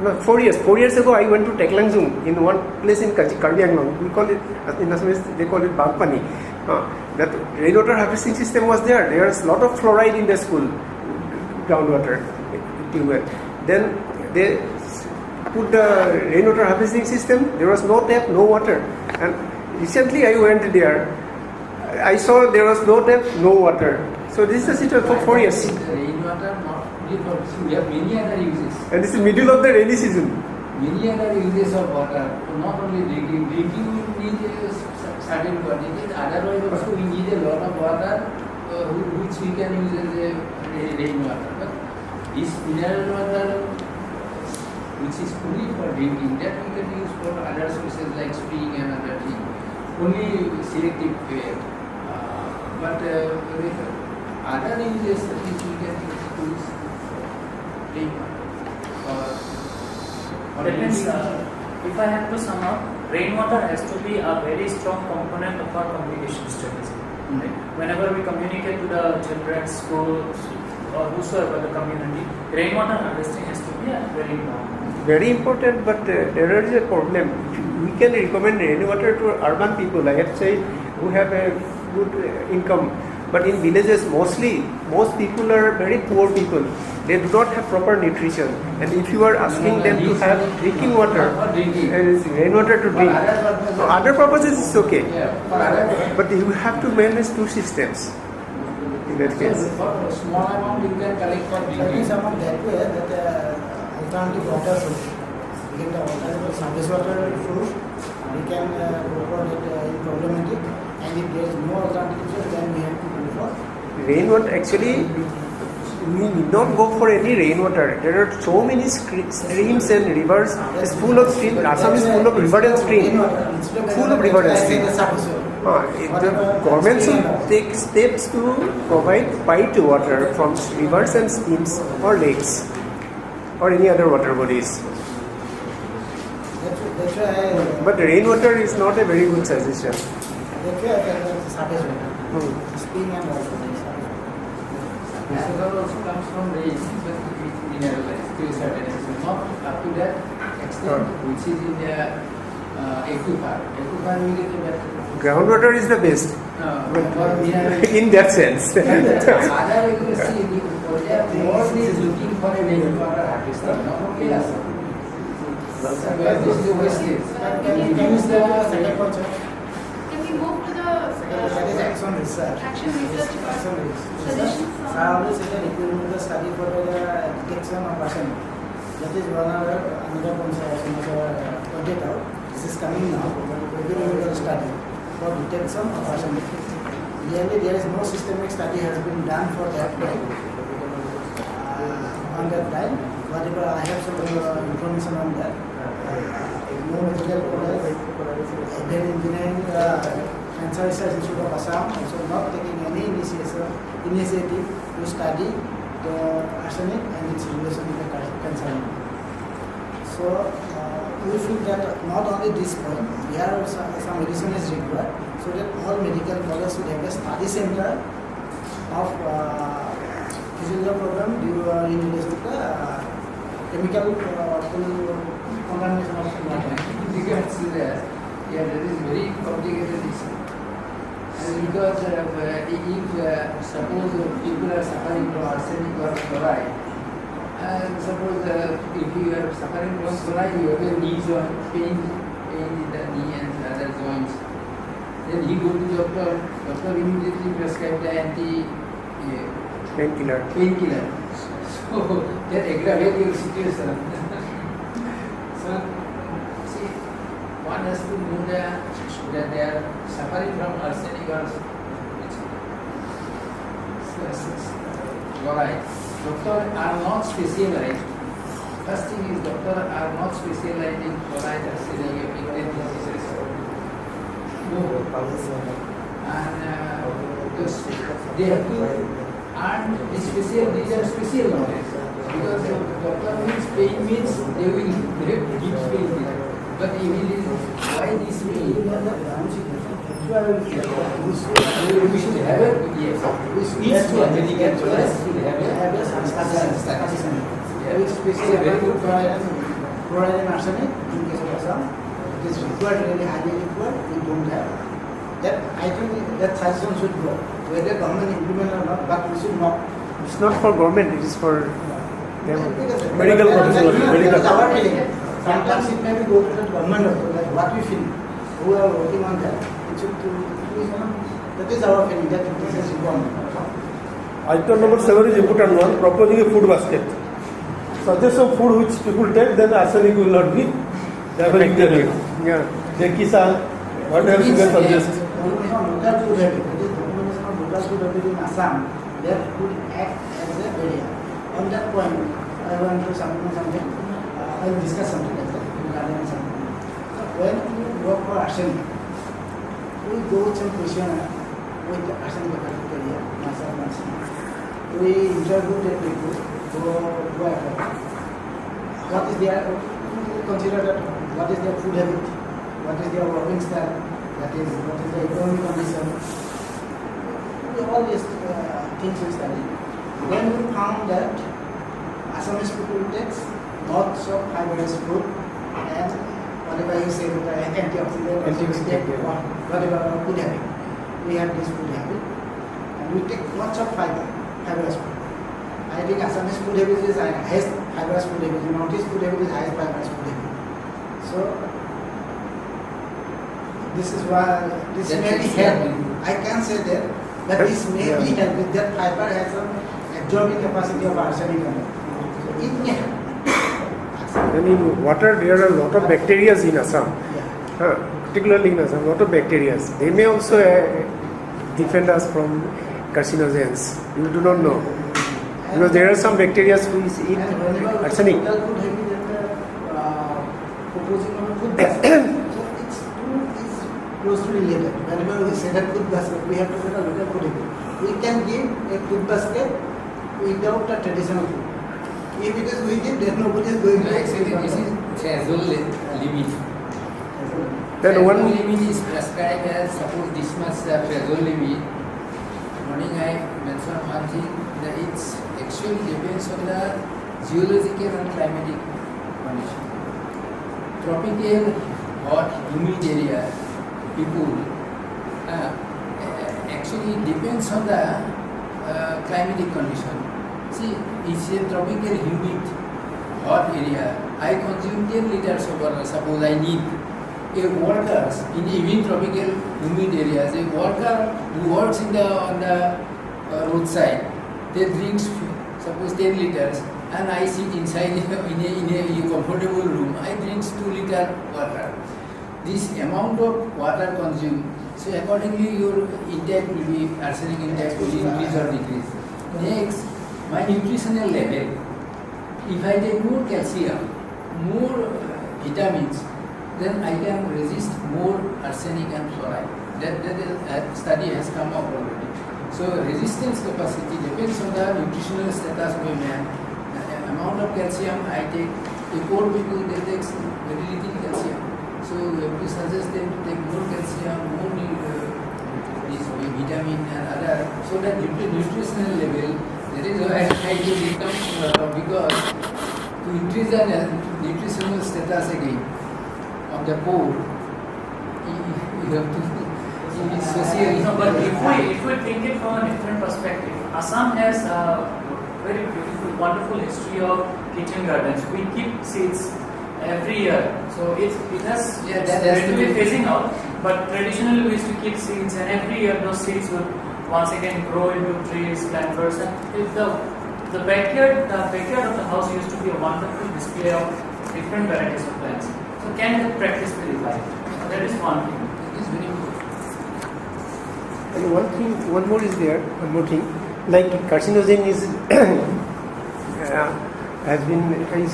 [SPEAKER 7] no, 4 years. 4 years ago, I went to Teklangzung in one place in Karbi Anglong. We call it, in Assamese, they call it Bagpani. That rainwater harvesting system was there. There was a lot of fluoride in the school groundwater tube. Then they put the rainwater harvesting system. There was no tap, no water. And recently I went there. I saw there was no tap, no water. So this is the situation for 4 years.
[SPEAKER 4] Rainwater not only for we have many other uses.
[SPEAKER 7] And this is middle of the rainy season.
[SPEAKER 4] Many other uses of water, not only drinking. Drinking we need a certain quantity. Otherwise also we need a lot of water which we can use as a rainwater. But this mineral water, which is fully for drinking, that we can use for other sources like spring and other thing. Only selective way. But with other uses, at least we can use drink or
[SPEAKER 6] That means, if I have to sum up, rainwater has to be a very strong component of our communication strategy. Right? Whenever we communicate to the children, schools, or whosoever the community, rainwater harvesting has to be a very important.
[SPEAKER 7] Very important, but there is a problem. We can recommend rainwater to urban people, let's say, who have a good income. But in villages, most people are very poor people. They do not have proper nutrition. And if you are asking them to have drinking water, rainwater to drink, for other purposes it's okay. But you have to manage two systems. In that case.
[SPEAKER 4] For small amount you can collect for drinking.
[SPEAKER 1] Some of that way that alternative water source. We can alternative surface water source. We can go for that problematic. And if there is no alternative source, then we have to go for
[SPEAKER 7] rainwater. Actually, we need not go for any rainwater. There are so many streams and rivers. It's full of streams. Assam is full of river and stream. Full of river and stream. The government should take steps to provide piped water from rivers and streams or lakes or any other water bodies.
[SPEAKER 1] that's why
[SPEAKER 7] But rainwater is not a very good suggestion.
[SPEAKER 1] that's why surface water. Spring and water.
[SPEAKER 4] Water also comes from rain, but mineralized to a certain extent. Not up to that extent, which is in the aquifer. Aquifer we get a better.
[SPEAKER 7] Groundwater is the best. In that sense.
[SPEAKER 4] Other you see, they are more looking for a rainwater harvesting, not only us. Where this is the wastage.
[SPEAKER 1] Can we use the second concept?
[SPEAKER 2] Can we move to the
[SPEAKER 1] That is action research.
[SPEAKER 2] action research part?
[SPEAKER 1] Action research.
[SPEAKER 2] Suggestions
[SPEAKER 1] So
[SPEAKER 2] from-
[SPEAKER 1] I always say that equivalent study for the detection of arsenic. That is another concept pointed out. This is coming now. Equivalent study for detection of arsenic. Really, there is no systemic study has been done for that time. On that time, whatever I have some information on that. No medical college, then engineering, Cancer Research Institute of Assam also not taking any initiative to study the arsenic and its relation with the cancer. So we feel that not only this point, here some addition is required so that all medical colleges should have a study center of physical program in relation to the chemical contamination of water.
[SPEAKER 4] Yeah, that is very complicated issue. And because if suppose people are suffering from arsenic or chloride, and suppose if you are suffering from chloride, you have a knee joint pain in the knee and other joints. Then he go to doctor immediately prescribe the
[SPEAKER 7] Painkiller.
[SPEAKER 4] So that aggravates your situation. So see, one has to know that they are suffering from arsenic or chloride. Doctors are not specialized. First thing is doctors are not specialized in chloride, arsenic, pigment diseases. No. And they have to earn these are special knowledge. Because doctor means pain means they will give pain. But if it is why this pain? We should have it, yes. Each medical choice should have a statistic.
[SPEAKER 1] Which specifically very good chloride and arsenic in case of Assam. It is required, really highly required, we don't have. That I think that suggestion should go. Whether government implement or not, but we should not.
[SPEAKER 7] It's not for government, it is for them.
[SPEAKER 1] Medical medical. Our feeling. Sometimes it may be go to the government also, like what we feel, who are working on that. It should that is our feeling, that this is requirement.
[SPEAKER 3] Item number 7 is important one, proposing a food basket. Suggest some food which people take, then arsenic will not be affected.
[SPEAKER 7] Yeah.
[SPEAKER 3] Kisa, what else you can suggest?
[SPEAKER 1] Local food habit, it is documentation of local food habit in Assam, that could act as a barrier. On that point, I want to submit something. I'll discuss something like that regarding something. So when you go for arsenic, we go with some questionnaire with the arsenic criteria, mass of arsenic. We interview the people who are what is their, consider that what is their food habit, what is their working style, that is what is their economic condition. All these things we study. Then we found that Assamese people takes lots of fibrous food and whatever you say that antioxidant, whatever our food habit. We have this food habit and we take lots of fibrous food. I think Assamese food habit is highest fibrous food habit. Northeast food habit is highest fibrous food habit. So this is why this may be help. I can say that, but this may be help with that fiber has some absorbing capacity of arsenic. So it may help.
[SPEAKER 7] And in water, there are a lot of bacteria in Assam. Particularly in Assam, a lot of bacteria. They may also defend us from carcinogens. You do not know. Because there are some bacteria which eat arsenic.
[SPEAKER 1] Proposing on a food basket. So it's closely related. Whenever we say that food basket, we have to get a local food habit. We can give a food basket without a traditional food. If it is with it, then nobody is going to
[SPEAKER 4] Actually, this is threshold limit.
[SPEAKER 7] Then one
[SPEAKER 4] limit is prescribed as suppose this much threshold limit. Morning I mentioned one thing that it's actually depends on the geological and climatic condition. Tropical hot humid area people actually depends on the climatic condition. See, it's a tropical humid hot area. I consume 10 liters of water. Suppose I need a workers in even tropical humid areas. A worker who works on the roadside, they drinks suppose 10 liters. And I sit inside in a comfortable room. I drink 2 liter water. This amount of water consumed, so accordingly your intake will be arsenic intake will increase or decrease. Next, my nutritional level. If I take more calcium, more vitamins, then I can resist more arsenic and fluoride. That study has come up already. So resistance capacity depends on the nutritional status of a man. Amount of calcium I take, a poor people they take very little calcium. So we have to suggest them to take more calcium, more this vitamin and other, so that nutritional level, that is why I do become because to increase the nutritional status again of the poor, you have to social.
[SPEAKER 6] No, but if we think it from a different perspective, Assam has very beautiful, wonderful history of kitchen gardens. We keep seeds every year, so it has gradually phasing out. But traditionally we used to keep seeds, and every year those seeds would once again grow into trees, planters, and if the backyard of the house used to be a wonderful display of different varieties of plants. So can that practice be revived? So that is one thing.
[SPEAKER 4] It is very good.
[SPEAKER 7] And one more is there. One more thing. Like carcinogen is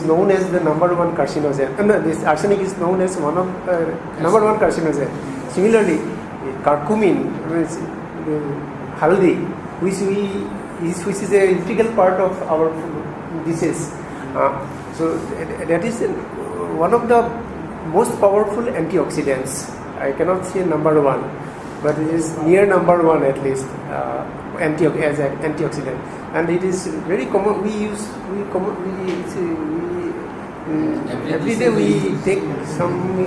[SPEAKER 7] known as the number one carcinogen. This arsenic is known as one of number one carcinogen. Similarly, curcumin, haldi, which is an integral part of our dishes. So that is one of the most powerful antioxidants. I cannot say number one, but it is near number one at least. As an antioxidant, and it is very common. Every day we take some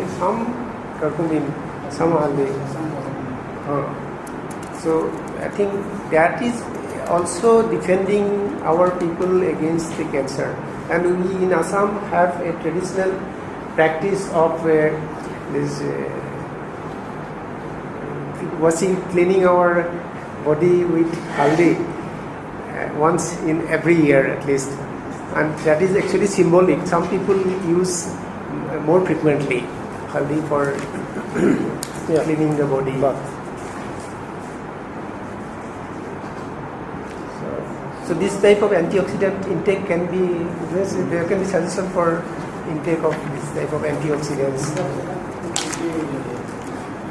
[SPEAKER 7] curcumin, some haldi. So I think that is also defending our people against the cancer. And we in Assam have a traditional practice of this cleaning our body with haldi once in every year at least, and that is actually symbolic. Some people use more frequently haldi for cleaning the body. So this type of antioxidant intake can be, there can be suggestion for intake of this type of antioxidants.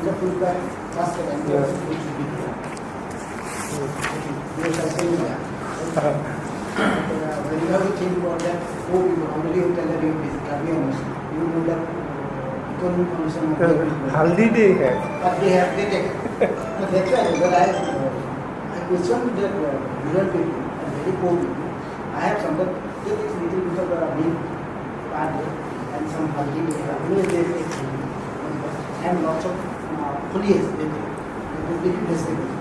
[SPEAKER 1] The feedback must have antioxidants should be there. Yes, I say that. When you have to think about that, you already tell that you is cardiologist. You know that economic condition of the people.
[SPEAKER 7] Haldi they have.
[SPEAKER 1] But they take it. But that's why, but I question that rural people and very poor people. I have some that take it little bit of a milk part and some haldi. Always they take and lots of foliage they take. They take vegetables.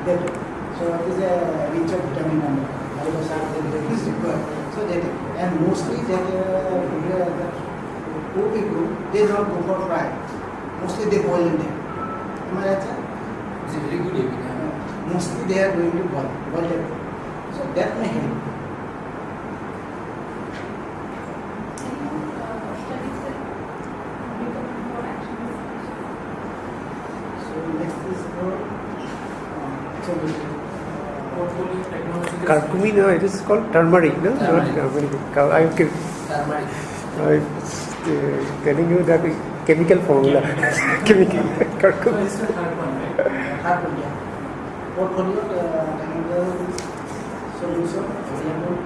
[SPEAKER 1] They take. So it is a rich of vitamin and is required. So they take. And mostly that poor people, they don't go for fry. Mostly they boil in them. Am I right, sir?
[SPEAKER 4] It's a very good habit.
[SPEAKER 1] Mostly they are going to boil it. So that may help. So next is
[SPEAKER 6] Portfolio technology.
[SPEAKER 7] Curcumin, no, it is called turmeric, no?
[SPEAKER 4] Turmeric.
[SPEAKER 7] Not turmeric.
[SPEAKER 4] Turmeric.
[SPEAKER 7] I'm telling you that chemical formula. Chemical
[SPEAKER 6] So
[SPEAKER 7] curcumin.
[SPEAKER 6] it's the third one, right?
[SPEAKER 1] hard yeah. Portfolio technical solution available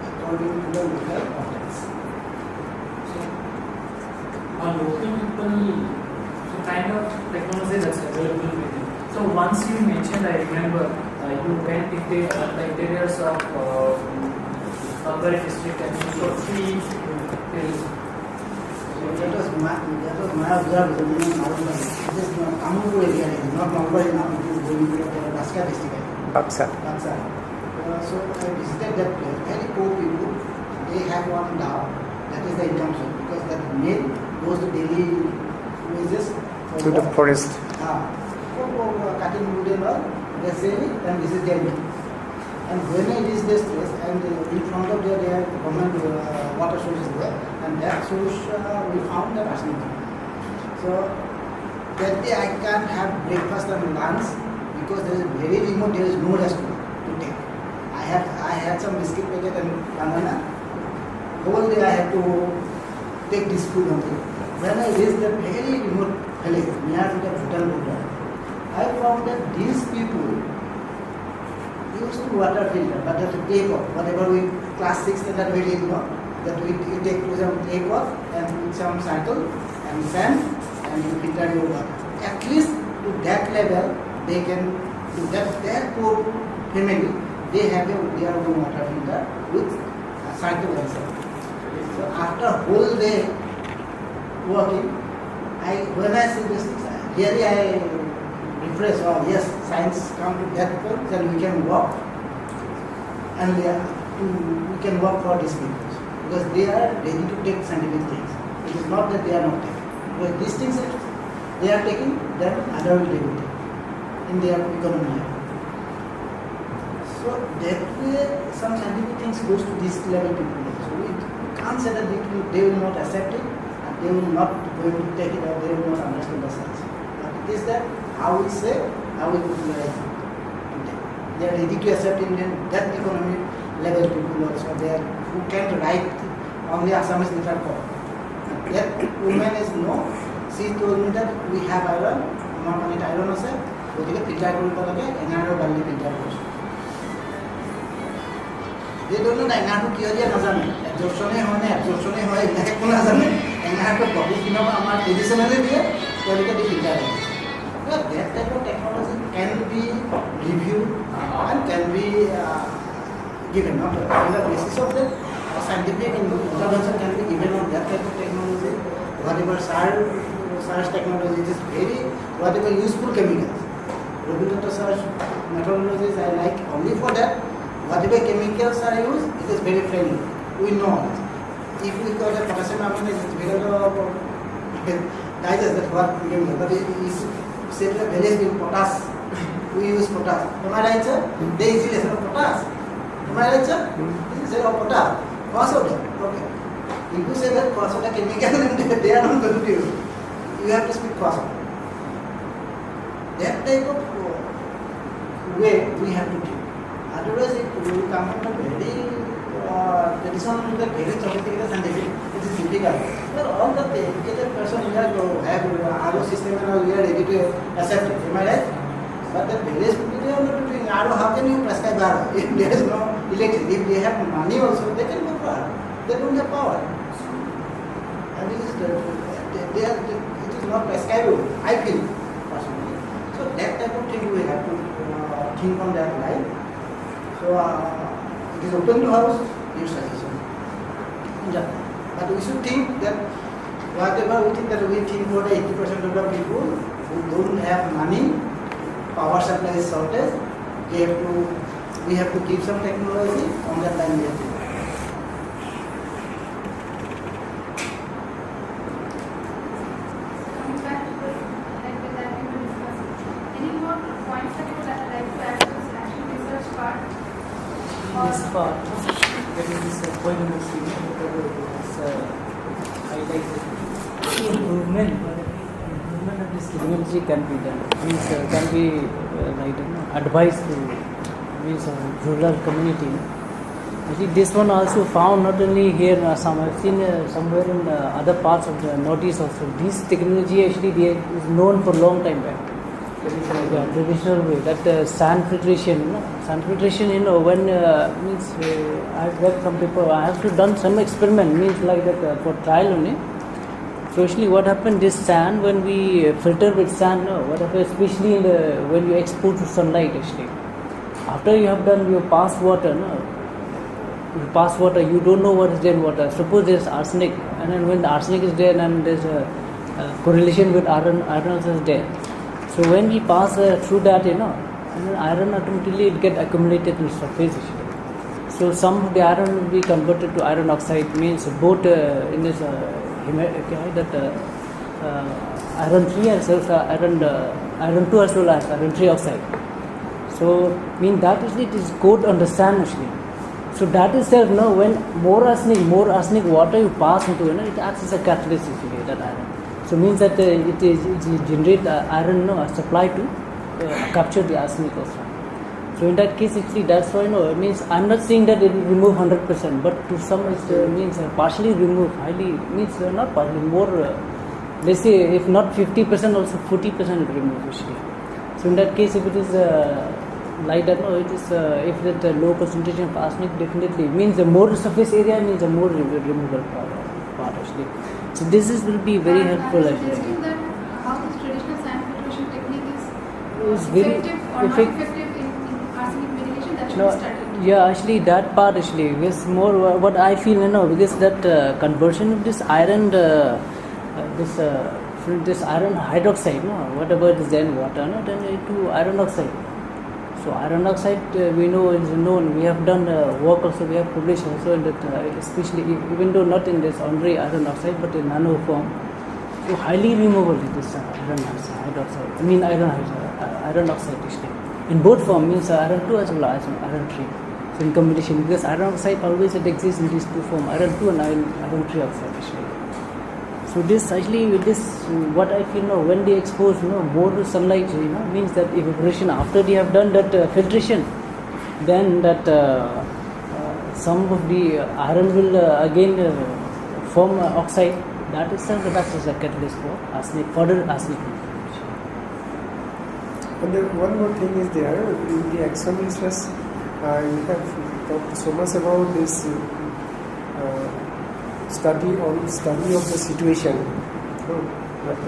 [SPEAKER 1] according to the local context.
[SPEAKER 6] Local people, so kind of technology that's available with you. So once you mentioned, I remember you went into the interiors of Upper District and you saw 3 hills.
[SPEAKER 1] So that was my observation. It is Kamuru area, not Malbari now. It is going to the Baska district.
[SPEAKER 7] Baksa.
[SPEAKER 1] Baksa. So I visited that place. Very poor people. They have one dhow. That is the income source because that maid goes to daily wages
[SPEAKER 7] To the forest.
[SPEAKER 1] for cutting wood and all. They say, and this is their meat. And when I reached this place, and in front of there, they have government water sources there, and that source we found that arsenic. So that day I can't have breakfast and lunch because there is very remote. There is no restaurant to take. I had some biscuit packet and banana. Whole day I had to take this food only. When I reached that very remote village near to the Bhutan border, I found that these people used to water filter, but that take off. Whatever we class 6 that we did not, that we take to some take off and put some cycle and sand and you filter your water. At least to that level, they can do that. Their poor family, they have their own water filter with a cycle and sand. So after whole day working, when I see this, really I refresh. Oh yes, science come to that point, then we can work, and we can work for these people because they are ready to take scientific things. It is not that they are not taking. Because these things they are taking, then other will take it in their economy. So that way, some scientific things goes to this level people. So we can't say that they will not accept it, and they will not going to take it, or they will not understand the science. But it is that how we say, how we utilize it. They are ready to accept in that economic level people also. They are who can write on the Assamese literature. That woman is no. She told me that we have iron. Amar manit iron ase. Gotike filter koribo lage. Enaro barli filter korছো. They don't know that enaro kiyo dia nazane. Absorption hoy na absorption hoy enak ko nazane. Enaro babu kino amar traditionally diye. Gotike di filter kore. That type of technology can be reviewed and can be given on the basis of that scientific intervention can be given on that type of technology. Whatever search technology is very whatever useful chemicals. Robinetta search methodologies I like only for that. Whatever chemicals are used, it is very friendly. We know it. If we got a potassium carbonate, it's very digest that what chemical, but it is say the various potash. We use potash. Am I right, sir? They easily say potash. Am I right, sir? This is a potash. Cause of that. Okay. If you say that cause of the chemical, they are not going to use. You have to speak cause of. That type of way we have to take. Otherwise, it will come from a very traditional very sophisticated scientific, it is difficult. But all the educated person we have RO system and all, we are ready to accept it. Am I right? But the village people, they are not doing RO. How can you prescribe RO? If there is no electricity, if they have money also, they can go for RO. They don't have power. And it is not prescribable, I feel, personally. So that type of thing we have to think on that line. So it is open to house, give suggestion. Yeah. But we should think that whatever we think that we think for the 80% of the people who don't have money, power supply is shortage, we have to give some technology on that line we have to.
[SPEAKER 8] This part, that is this point of highlighted. Improvement of this technology can be done. Means can be advised to means rural community. Actually, this one also found not only here in Assam. I've seen somewhere in other parts of the northeast also. This technology actually is known for a long time back. Yeah, traditional way. That sand filtration, when means I've read some people. I have to done some experiment, means like that for trial only. So actually, what happened? This sand, when we filter with sand, whatever, especially in when you expose to sunlight, actually, after you have done your past water, you don't know what is there in water. Suppose there's arsenic, and then when the arsenic is there, and there's a correlation with iron also is there. So when we pass through that, and then iron automatically it get accumulated in surface. So some of the iron will be converted to iron oxide. Means both in this iron 3 as well as iron 2 as well as iron 3 oxide. So mean that is it is coated on the sand actually. So that itself, when more arsenic water you pass into, it acts as a catalyst actually, that iron. So means that it generate iron supply to capture the arsenic also. So in that case, actually, that's why it means I'm not saying that it will remove 100%, but to some it means partially remove, highly means not partially, more. Let's say if not 50%, also 40% will remove actually. So in that case, if it is like that, it is if that low concentration of arsenic, definitely means the more surface area means the more removal part actually. So this will be very helpful actually.
[SPEAKER 2] That how this traditional sand filtration technique is
[SPEAKER 8] very
[SPEAKER 2] effective or not effective in arsenic mitigation, that should be studied.
[SPEAKER 8] Yeah, actually that part actually is more what I feel, because that conversion of this iron, this iron hydroxide, whatever is there in water, then into iron oxide. So iron oxide we know is known. We have done work also. We have published also in that, especially even though not in this ordinary iron oxide, but in nano form. So highly removable this iron hydroxide. I mean iron oxide actually. In both form means iron 2 as well as iron 3. So in combination, because iron oxide always it exists in these two forms, iron 2 and iron 3 oxide actually. So this actually with this what I feel when they expose more sunlight means that evaporation after they have done that filtration, then that some of the iron will again form oxide. That itself acts as a catalyst for arsenic, further arsenic.
[SPEAKER 7] And then one more thing is there in the exam research. You have talked so much about this. Study of the situation, but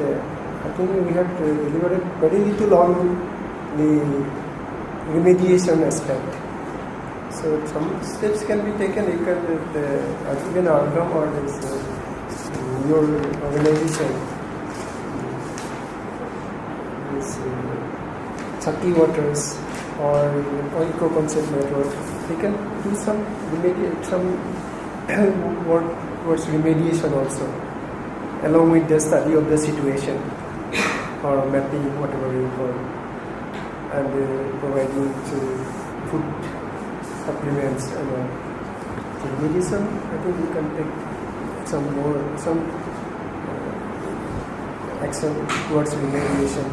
[SPEAKER 7] I think we have delivered very little on the remediation aspect. So some steps can be taken. You can even outcome or this your organization, this Chakti Waters or Eco Concept Network. They can do some towards remediation also, along with the study of the situation or mapping, whatever you call, and providing food supplements and remediation. I think we can take some action towards remediation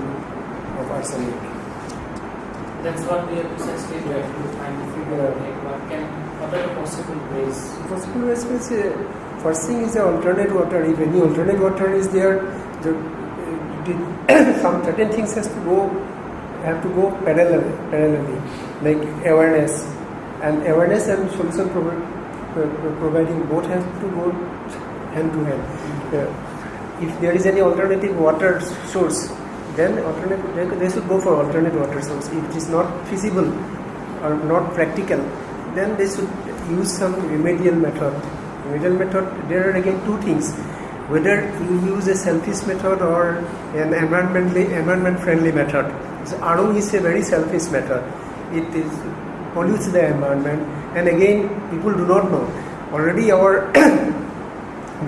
[SPEAKER 7] of arsenic.
[SPEAKER 6] That's what we have essentially tried to find to figure out, like what are the possible ways.
[SPEAKER 7] Possible ways means first thing is the alternate water. If any alternate water is there, some certain things have to go parallelly, like awareness and solution providing both have to go hand to hand. If there is any alternative water source, then they should go for alternate water source. If it is not feasible or not practical, then they should use some remedial method. There are again two things: whether you use a selfish method or an environment friendly method. So RO is a very selfish method. It pollutes the environment, and again people do not know. Already our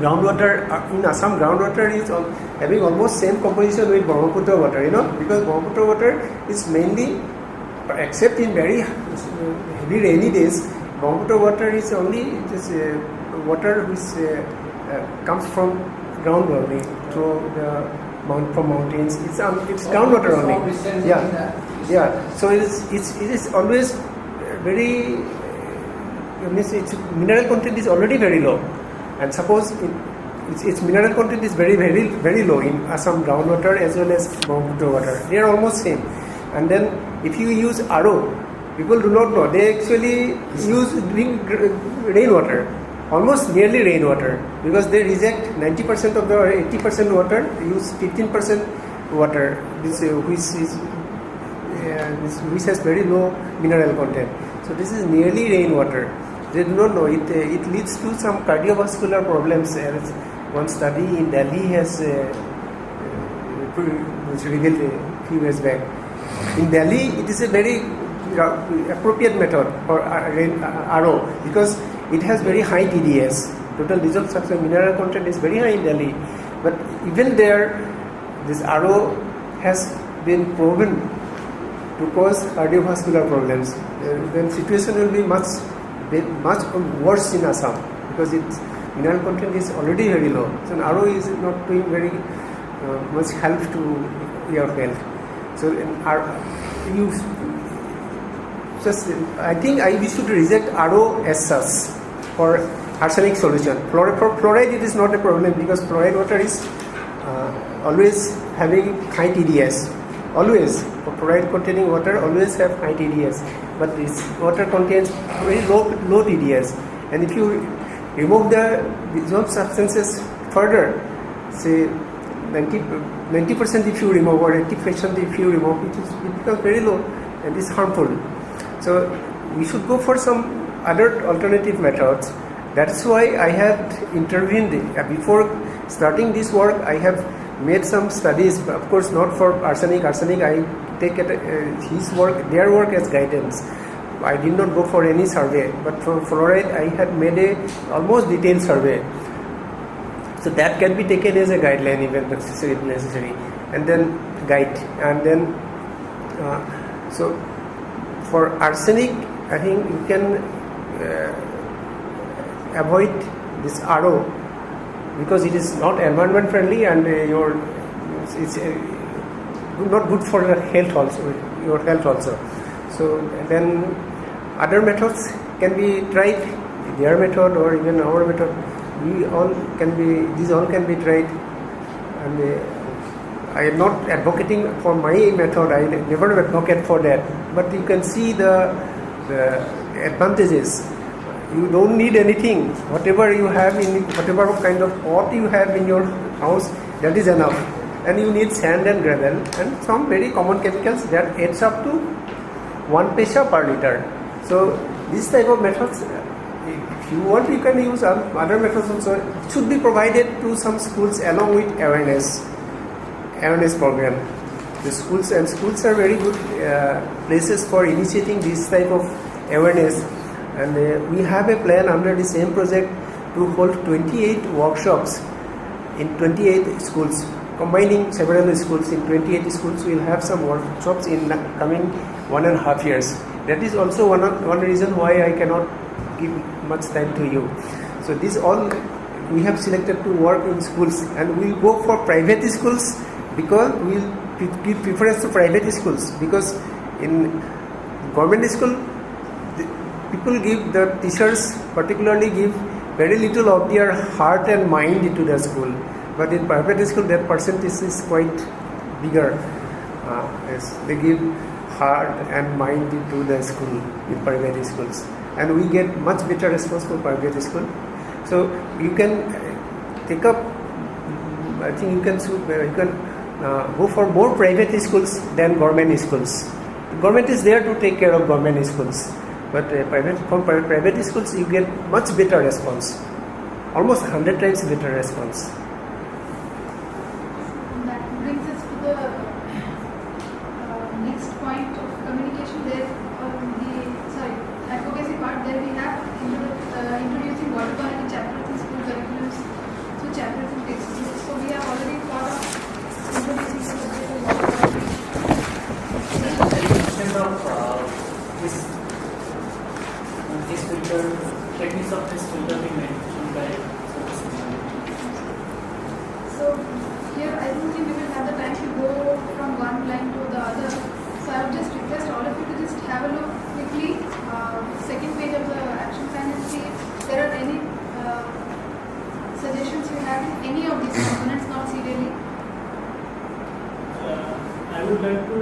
[SPEAKER 7] groundwater in Assam, groundwater is having almost same composition with Brahmaputra water, because Brahmaputra water is mainly, except in very heavy rainy days, Brahmaputra water is only water which comes from ground only through from mountains. It's groundwater only. Yeah. So it is always very. Its mineral content is already very low. And suppose its mineral content is very, very, very low in Assam groundwater as well as Brahmaputra water. They are almost same. And then if you use RO, people do not know. They actually drink rainwater, almost nearly rainwater, because they reject 90% of the 80% water, use 15% water, which has very low mineral content. So this is nearly rainwater. They do not know it. It leads to some cardiovascular problems. One study in Delhi has revealed a few years back. In Delhi, it is a very appropriate method for RO because it has very high TDS. Total dissolved structure mineral content is very high in Delhi. But even there, this RO has been proven to cause cardiovascular problems. Then situation will be much worse in Assam because its mineral content is already very low. So RO is not doing very much help to your health. So I think we should reject RO as such for arsenic solution. For fluoride it is not a problem because fluoride water is always having high TDS. Always, for fluoride containing water always have high TDS. But this water contains very low TDS, and if you remove the dissolved substances further, say 90% if you remove or 80% if you remove, it becomes very low and is harmful. So we should go for some other alternative methods. That's why I had intervened before starting this work. I have made some studies, of course not for arsenic. I take their work as guidance. I did not go for any survey, but for fluoride I had made a almost detailed survey. So that can be taken as a guideline even if necessary, and then guide. And then so for arsenic, I think you can avoid this RO because it is not environment friendly and it's not good for your health also. So then other methods can be tried, their method or even our method. These all can be tried, and I am not advocating for my method. I never advocate for that. But you can see the advantages. You don't need anything. Whatever you have whatever kind of pot you have in your house, that is enough. And you need sand and gravel and some very common chemicals that adds up to 1 paisa per liter. So this type of methods, if you want, you can use other methods also. It should be provided to some schools along with awareness program. The schools are very good places for initiating this type of awareness. And we have a plan under the same project to hold 28 workshops in 28 schools, combining several schools. In 28 schools, we will have some workshops in the coming 1.5 years. That is also one reason why I cannot give much time to you. So this all we have selected to work in schools, and we will go for private schools because we will give preference to private schools because in government school, people give, the teachers particularly give very little of their heart and mind into the school. But in private school, that percentage is quite bigger. Yes, they give heart and mind into the school in private schools, and we get much better response for private school. So you can take up. I think you can go for more private schools than government schools. The government is there to take care of government schools, but from private schools you get much better response, almost 100 times better response.
[SPEAKER 2] That brings us to the next point of communication. There, advocacy part. There we have introducing water quality chapters in school curriculums, so chapters in textbooks. So we have already thought of introducing the subject of water quality.
[SPEAKER 6] Instead of this filter, techniques of this filter being mentioned by.
[SPEAKER 2] So here I don't think we will have the time to go from one line to the other. So I would just request all of you to just have a look quickly, second page of the action plan, and see if there are any suggestions you have in any of these components, not serially.
[SPEAKER 8] I would like to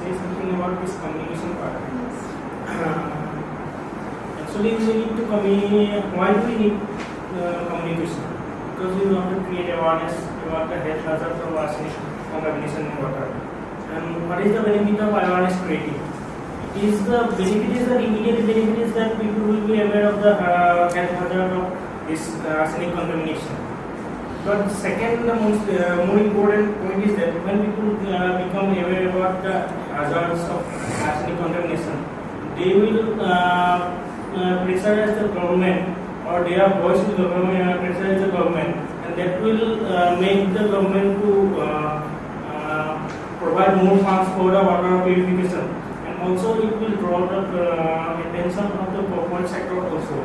[SPEAKER 8] say something about this communication part.
[SPEAKER 2] Yes.
[SPEAKER 8] Actually, we need to communicate. Why do we need communication? Because we want to create awareness about the health hazards of arsenic contamination in water. And what is the benefit of awareness creating? The immediate benefit is that people will be aware of the health hazard of this arsenic contamination. But second, the more important point is that when people become aware about the hazards of arsenic contamination, they will pressurize the government, or their voice to the government, pressurize the government, and that will make the government to provide more funds for the water purification, and also it will draw the attention of the corporate sector also.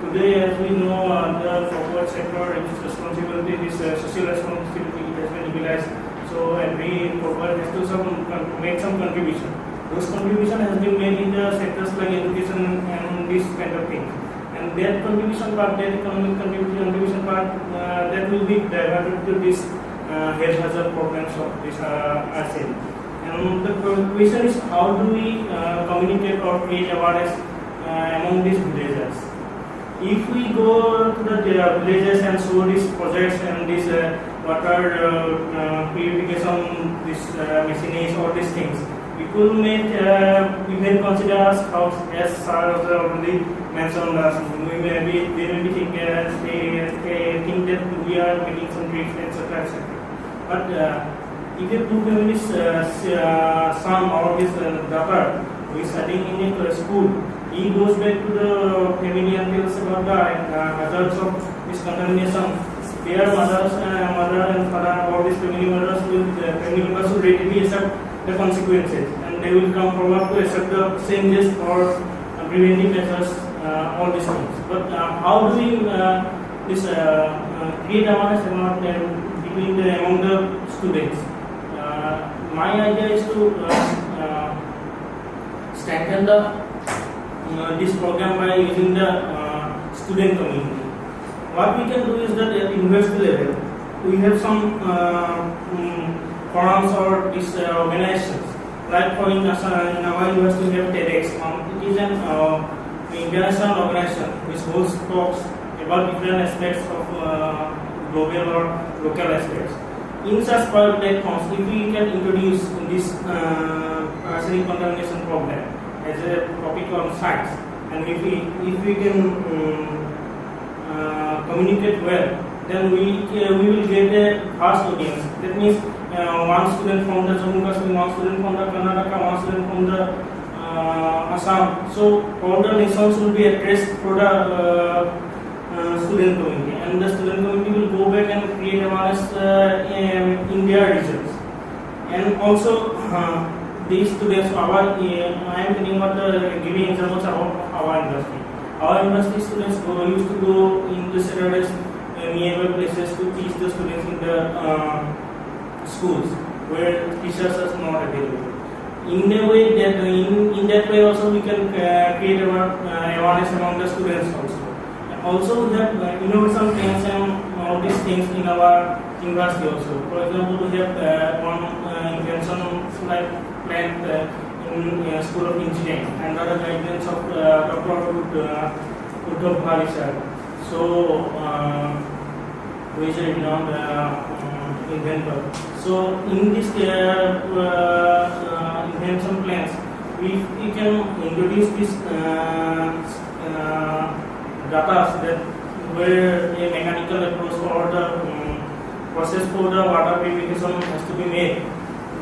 [SPEAKER 8] Today, as we know, the corporate sector is responsibility, this social responsibility has been legalized. So every corporate has to make some contribution. Those contribution has been made in the sectors like education and this kind of thing. And that contribution part, that economic contribution part, that will be diverted to this health hazard programs of this arsenic. And the question is, how do we communicate or create awareness among these villagers? If we go to the villages and show these projects and this water purification, this machines, all these things, people may even consider us as Sir already mentioned us. They may be thinking that we are making some tricks, etc. etc. But if a poor family's son or his daughter who is studying in a school, he goes back to the family and tells about the hazards of this contamination. Their mother and father, or these family members will readily accept the consequences, and they will come forward to accept the changes or preventive measures, all these things. But how do we create awareness among the students? My idea is to strengthen this program by using the student community. What we can do is that at university level, we have some forums or these organizations. Like for instance, in our university we have TEDx. It is an international organization which holds talks about different aspects of global or local aspects. In such platforms, if we can introduce this arsenic contamination problem as a topic on science, and if we can communicate well, then we will get a vast audience. That means one student from the Jammu Kashmir, one student from the Karnataka, one student from the Assam. So all the nations will be addressed for the student community, and the student community will go back and create awareness in their regions. And also these students, I am thinking about giving examples about our industry. Our university students used to go in the Saturdays nearby places to teach the students in the schools where teachers are not available. in a way that in that way also we can create awareness among the students also. Also we have innovation plans and all these things in our university also. For example, we have one invention like plant in School of Engineering under the guidance of Dr. Uddhav Bhari sir. So who is a renowned inventor. So in this invention plans, we can introduce this data that where a mechanical approach or the process for the water purification has to be made.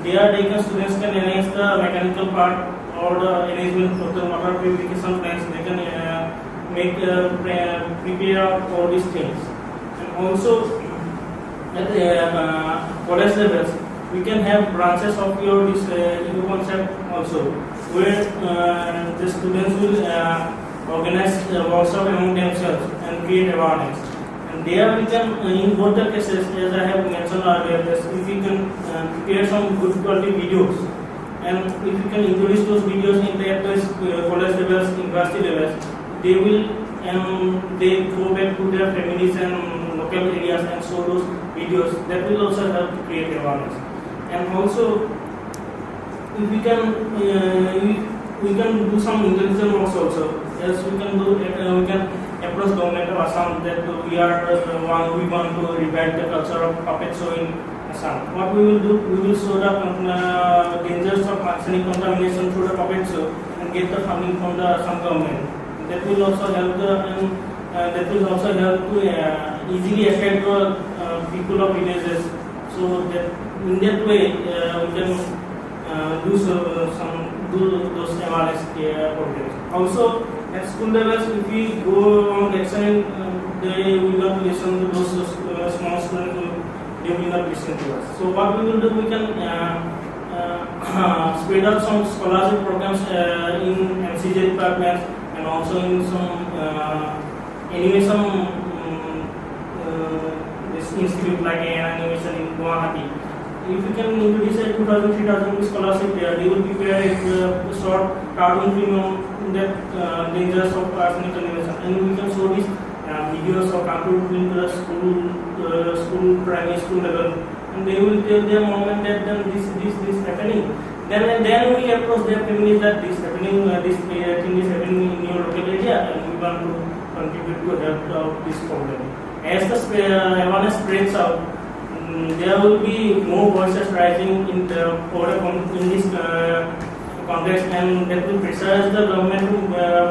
[SPEAKER 8] There, students can enhance the mechanical part or the arrangement of the water purification plants. They can make prepare all these things. And also at the college levels, we can have branches of your this eco concept also, where the students will organize workshop among themselves and create awareness. And there we can, in both the cases, as I have mentioned earlier, if we can prepare some good quality videos, and if we can introduce those videos in the college levels, university levels, they will they go back to their families and local areas and show those videos. That will also help to create awareness. And also, if we can do some intelligence works also. Yes, we can do it. We can approach government of Assam that we want to revive the culture of puppet show in Assam. What we will do, we will show the dangers of arsenic contamination through the puppet show and get the funding from the Assam government. That will also help to easily attract the people of villages. So that in that way we can do those awareness programs. Also at school levels, if we go on lecturing, they will not listen to those small students. They will not listen to us. So what we will do, we can spread out some scholarship programs in MCJ departments and also in some animation this institute like animation in Guwahati. If we can introduce a 2,000-3,000 scholarship there, they will prepare a short cartoon film on that dangers of arsenic contamination, and we can show these videos or cartoon film to the school, primary school level, and they will tell their mom that this happening. Then we approach their families that this happening, this thing is happening in your local area, and we want to contribute to help this problem. As the awareness spreads out, there will be more voices rising in this context, and that will pressurize the government to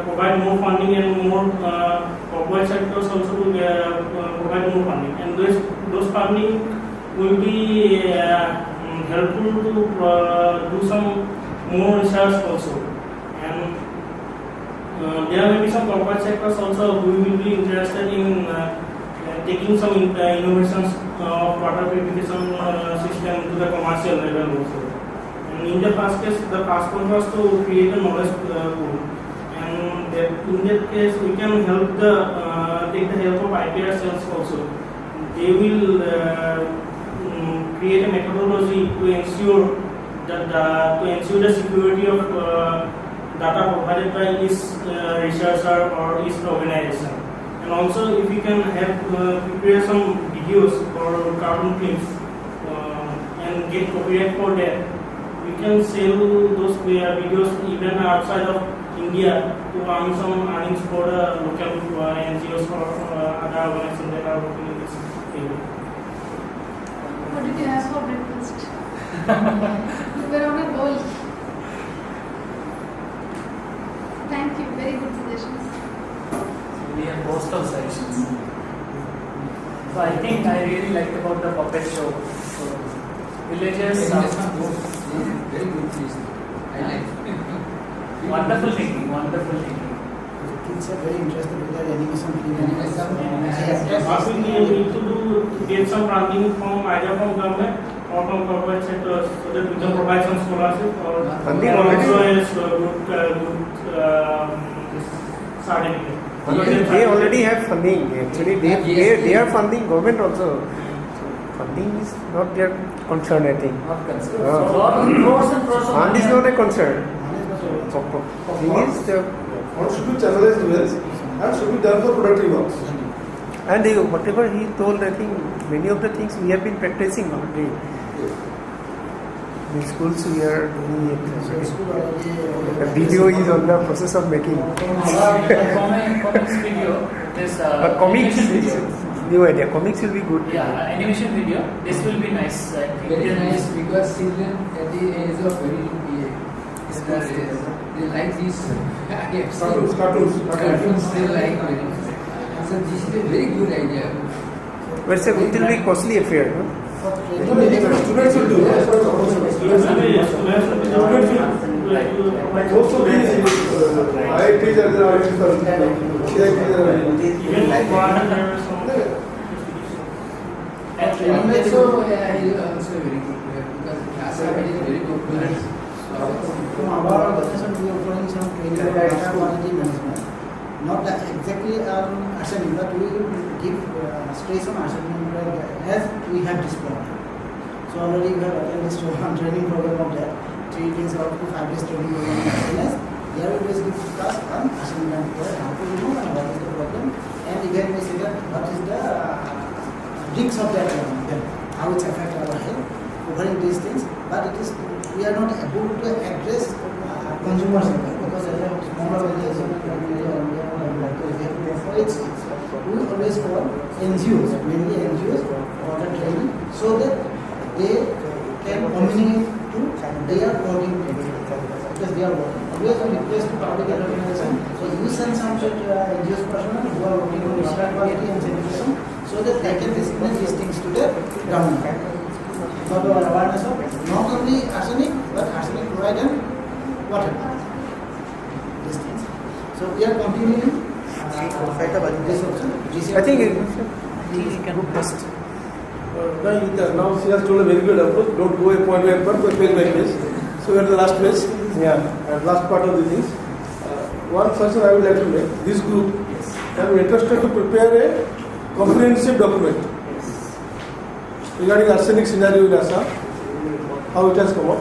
[SPEAKER 8] provide more funding, and more corporate sectors also to provide more funding. And those funding will be helpful to do some more research also. And there may be some corporate sectors also who will be interested in taking some innovations of water purification system to the commercial level also. And in the first case, the passport was to create a knowledge pool, and in that case we can help take the help of IPR cells also. They will create a methodology to ensure the security of data provided by each researcher or each organization. And also, if we can have prepare some videos or cartoon clips and get copyright for that, we can sell those videos even outside of India to earn some earnings for the local NGOs or other organizations that are working in this area.
[SPEAKER 2] What did you have for breakfast? You were on a roll. Thank you. Very good suggestions.
[SPEAKER 6] We have postal suggestions. So I think I really liked about the puppet show. So villagers,
[SPEAKER 4] very good please. I like.
[SPEAKER 6] Wonderful thinking, wonderful thinking.
[SPEAKER 1] Kids are very interested with their animation film.
[SPEAKER 8] What we need to do, get some funding from either from government or from corporate sectors, so that we can provide some scholarship or
[SPEAKER 7] Funding
[SPEAKER 8] also
[SPEAKER 7] already?
[SPEAKER 8] good certificate.
[SPEAKER 7] They already have funding. Actually, they are funding government also. funding is not their concern, I think.
[SPEAKER 6] Not concerned.
[SPEAKER 7] Ah.
[SPEAKER 6] So, lot of crores and crores of
[SPEAKER 7] Fund
[SPEAKER 6] money
[SPEAKER 7] is
[SPEAKER 6] are-
[SPEAKER 7] not a concern. Thing is,
[SPEAKER 3] What should be channelized well and should be done for productive works.
[SPEAKER 7] and whatever he told, I think many of the things we have been practicing already. In schools we are doing it. The video is on the process of making.
[SPEAKER 6] Comics video, this
[SPEAKER 7] But comics
[SPEAKER 6] animation
[SPEAKER 7] is
[SPEAKER 6] video.
[SPEAKER 7] new idea. Comics will be good.
[SPEAKER 6] Yeah, animation video. This will be nice. I think.
[SPEAKER 4] Very nice because children at the age of very they like these cartoons they like very much. So this is a very good idea.
[SPEAKER 7] But it's a little bit costly affair. No?
[SPEAKER 3] Students will do. Students will most of these IITs and the IITs are
[SPEAKER 6] And
[SPEAKER 4] Also, yeah, also very good because class is very popular.
[SPEAKER 1] From our organization, we are offering some training on data quality management. Not exactly arsenic, but we will give stress on arsenic as we have displayed. So already we have attended one training program of that. 3 days or 5 days training program on arsenic. There we will give class on arsenic how to remove and what is the problem. And even we say that what is the risks of that then how it affects our health, covering these things. But it is we are not able to address consumers because as a small organization, we always call NGOs, mainly NGOs, for the training so that they can communicate to their coordinator because they are working. Always we request to public organization, so you send some NGOs personnel who are working on water quality and sanitation so that they can disseminate these things to the government. For the awareness of not only arsenic but arsenic chloride and water these things. So we are continuing this also.
[SPEAKER 7] I think it can good test.
[SPEAKER 3] Now she has told a very good approach. Don't go a point by point, but page by page. So we are the last page.
[SPEAKER 7] Yeah.
[SPEAKER 3] And last part of the things. One suggestion I would like to make. This group can be interested to prepare a comprehensive document regarding arsenic scenario in Assam, how it has come up,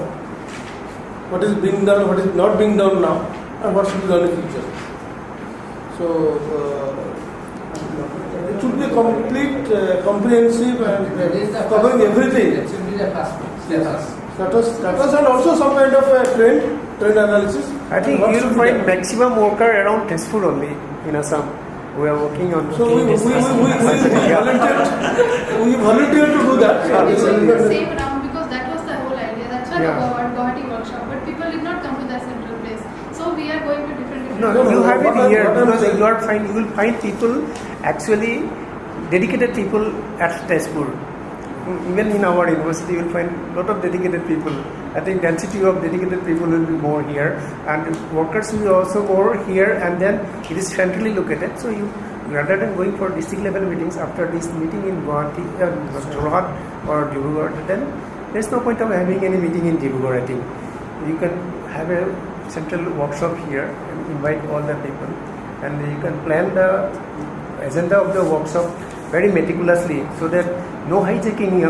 [SPEAKER 3] what is being done, what is not being done now, and what should be done in future. So it should be a complete, comprehensive and covering everything.
[SPEAKER 4] That should be the first
[SPEAKER 3] Status and also some kind of a trend analysis.
[SPEAKER 7] I think you will find maximum worker around Tezpur only in Assam. We are working on.
[SPEAKER 3] So we volunteer to do that.
[SPEAKER 2] It's the same round because that was the whole idea. That's why the Guwahati workshop. But people did not come to that central place. So we are going to different.
[SPEAKER 7] No, you have it here because you will find people actually dedicated people at Tezpur. Even in our university, you will find a lot of dedicated people. I think density of dedicated people will be more here, and workers will be also more here. And then it is centrally located. So you, rather than going for district level meetings after this meeting in Guwahati, Jorhat or Dibrugarh, then there is no point of having any meeting in Dibrugarh. I think you can have a central workshop here and invite all the people, and you can plan the agenda of the workshop very meticulously so that no hijacking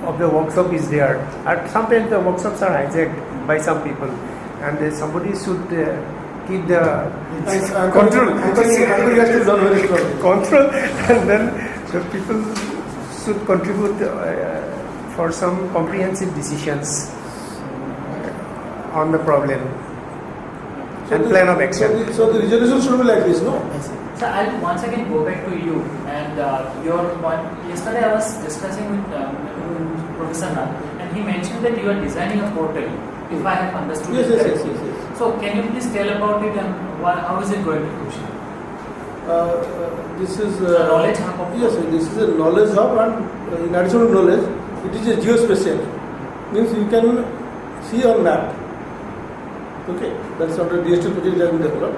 [SPEAKER 7] of the workshop is there. At sometimes the workshops are hijacked by some people, and somebody should keep the control, and then the people should contribute for some comprehensive decisions on the problem and plan of action.
[SPEAKER 3] So the resolution should be like this, no?
[SPEAKER 6] So I'll once again go back to you and your point. Yesterday I was discussing with Professor Nath, and he mentioned that you are designing a portal. If I have understood it correctly.
[SPEAKER 3] Yes.
[SPEAKER 6] So can you please tell about it and how is it going to function?
[SPEAKER 3] This is
[SPEAKER 6] a knowledge hub.
[SPEAKER 3] Yes, this is a knowledge hub, and in addition to knowledge, it is a geospatial. Means you can see on map. Okay, that's under DST project that we developed.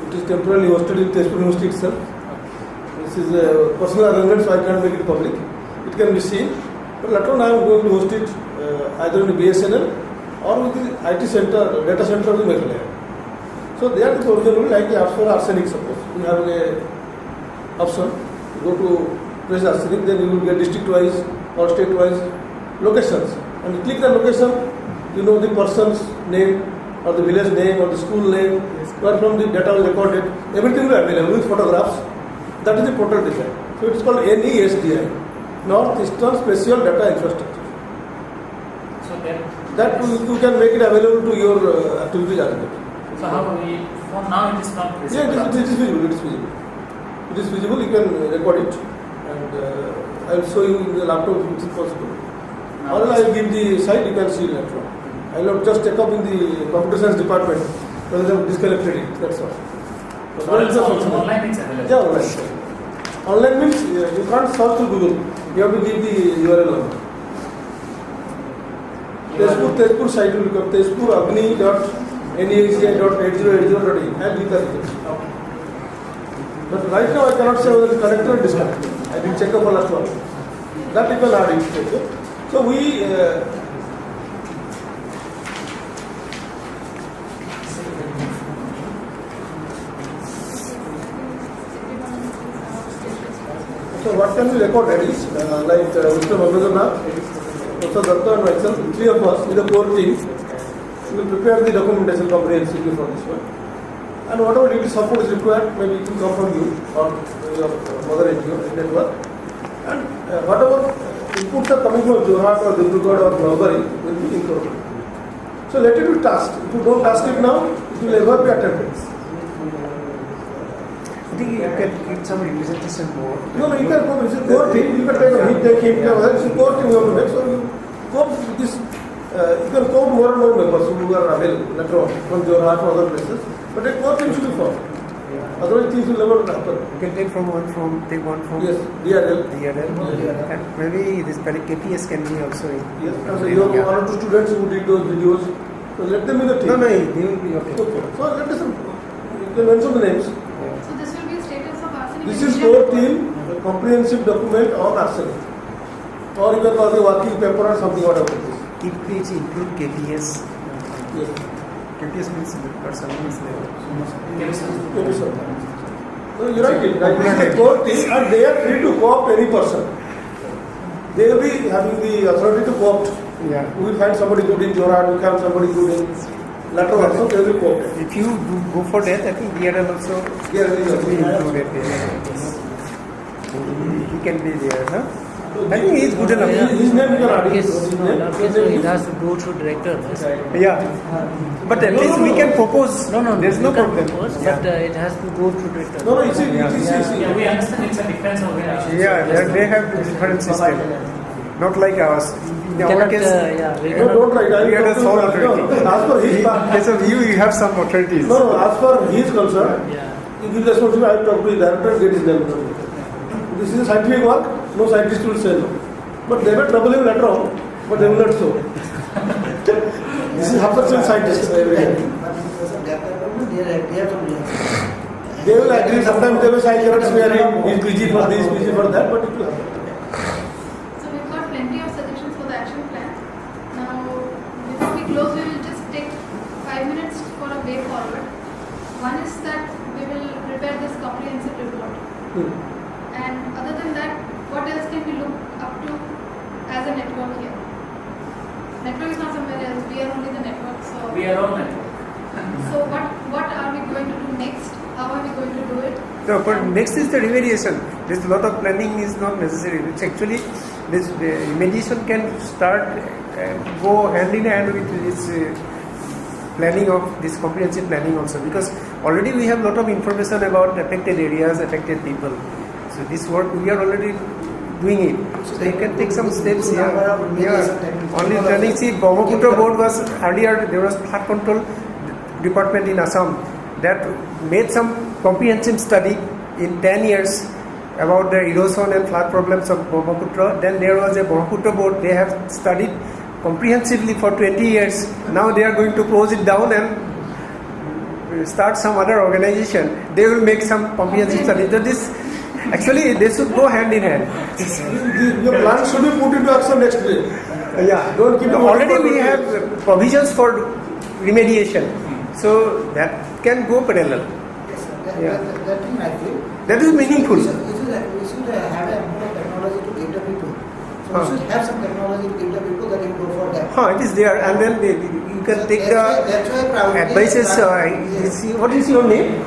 [SPEAKER 3] It is temporarily hosted in Tezpur University itself. This is a personal arrangement, so I can't make it public. It can be seen. But later on I am going to host it either in the BSNL or with the IT center, data center of the Meghalaya. So there the provision will like the apps for arsenic suppose. We have a option, go to press arsenic, then you will get district-wise or state-wise locations. And you click the location, you know the person's name or the village name or the school name, where from the data was recorded, everything will be available with photographs. That is the portal design. So it is called NESDI, Northeastern Spatial Data Infrastructure.
[SPEAKER 6] So
[SPEAKER 3] That you can make it available to your activities as well.
[SPEAKER 6] So how we, for now it is not visible.
[SPEAKER 3] Yeah, it is feasible. It is feasible. It is feasible. You can record it, and I will show you in the laptop if it is possible. Or I will give the site. You can see later on. I will not just take up in the computer science department because they have disconnected it. That's all.
[SPEAKER 6] Online it's available.
[SPEAKER 3] Yeah, online. Online means you can't search to Google. You have to give the URL on. Tezpur site will become tezpuragni.neci.8080.in and with the details.
[SPEAKER 6] Okay.
[SPEAKER 3] But right now I cannot say whether the connected or disconnected. I will check up on last one. That you can add it. Okay. So we so what can be recorded is like Mr. Mammadana, Dr. Datta and myself, three of us with a core team, we will prepare the documentation comprehensively for this one. And whatever detailed support is required, maybe it will come from you or your mother NGO network. And whatever inputs are coming from Jorhat or Dibrugarh or Nagari will be incorporated. So let it be tasked. If you don't task it now, it will never be attempted.
[SPEAKER 7] I think you can get some representation more.
[SPEAKER 3] No, you can go with the core team. You can take him, it's a core team you have to make. So you cope with this. You can cope more and more members who are available later on from Jorhat or other places. But a core team should be formed. Otherwise, things will never happen.
[SPEAKER 7] You can take one from
[SPEAKER 3] yes, DRL.
[SPEAKER 7] And maybe this KPS can be also.
[SPEAKER 3] Yes, and so you have one or two students who did those videos. So let them in the team.
[SPEAKER 7] No, they will be okay.
[SPEAKER 3] Okay. So let us. You can mention the names.
[SPEAKER 2] So this will be status of arsenic.
[SPEAKER 3] This is core team, a comprehensive document on arsenic. Or you can call the working paper or something whatever it is.
[SPEAKER 7] It include KPS.
[SPEAKER 3] Yes.
[SPEAKER 7] KPS means person means level.
[SPEAKER 3] So you write it. Like this is the core team and they are free to co-opt any person. They will be having the authority to co-opt.
[SPEAKER 7] Yeah.
[SPEAKER 3] We will find somebody good in Jorhat, we find somebody good in later also, they will be co-opted.
[SPEAKER 7] If you go for that, I think DRL also
[SPEAKER 3] Yeah,
[SPEAKER 7] will be included there. He can be there, huh? I think he is good enough.
[SPEAKER 3] His name you can add.
[SPEAKER 8] It has to go through director.
[SPEAKER 7] Yeah. But at least we can propose.
[SPEAKER 8] No.
[SPEAKER 7] There's no
[SPEAKER 8] you can
[SPEAKER 7] problem.
[SPEAKER 8] propose, but it has to go through director.
[SPEAKER 3] No, it's
[SPEAKER 6] Yeah, we understand it's a defense organization.
[SPEAKER 7] Yeah, they have different system. Not like ours. In our
[SPEAKER 8] Cannot,
[SPEAKER 7] case,
[SPEAKER 8] we
[SPEAKER 3] No, don't write. I
[SPEAKER 7] we
[SPEAKER 3] will
[SPEAKER 7] are a
[SPEAKER 3] talk to
[SPEAKER 7] sole
[SPEAKER 3] you.
[SPEAKER 7] authority.
[SPEAKER 3] No, as per his
[SPEAKER 7] In case of you have some authorities.
[SPEAKER 3] No, as far his concern,
[SPEAKER 8] Yeah.
[SPEAKER 3] you give responsibility, I will talk to the director and get his name. This is a scientific work, no scientist will say no. But they will trouble him later on, but they will not show. This is 100% scientist. They will agree, sometimes they will say, I cannot swear him, he is busy for this, busy for that, but it will happen.
[SPEAKER 2] So we've got plenty of suggestions for the action plan. Now, before we close, we will just take 5 minutes for a way forward. One is that we will prepare this comprehensive report. And other than that, what else can we look up to as a network here? Network is not somewhere else, we are only the network. So
[SPEAKER 6] We are all network.
[SPEAKER 2] So what are we going to do next? How are we going to do it?
[SPEAKER 7] No, but next is the remediation. There's a lot of planning is not necessary. It's actually this remediation can start go hand in hand with this planning of this comprehensive planning also, because already we have a lot of information about affected areas, affected people. So this work we are already doing it. So you can take some steps here. Yeah. Only planning. See, Brahmaputra board was earlier, there was flood control department in Assam that made some comprehensive study in 10 years about the erosion and flood problems of Brahmaputra. Then there was a Brahmaputra board, they have studied comprehensively for 20 years. Now they are going to close it down and start some other organization. They will make some comprehensive study. So this, actually, they should go hand in hand.
[SPEAKER 3] Your plan should be put into action next day.
[SPEAKER 7] Yeah,
[SPEAKER 3] Don't keep
[SPEAKER 7] already we have provisions for remediation. So that can go parallel.
[SPEAKER 11] Yes, that thing I feel.
[SPEAKER 7] That is meaningful.
[SPEAKER 11] We should have a
[SPEAKER 5] you should have some technology to give the people that you go for that.
[SPEAKER 7] It is there, and then you can
[SPEAKER 5] So
[SPEAKER 7] take
[SPEAKER 5] that's why probably
[SPEAKER 7] advices. What is your name?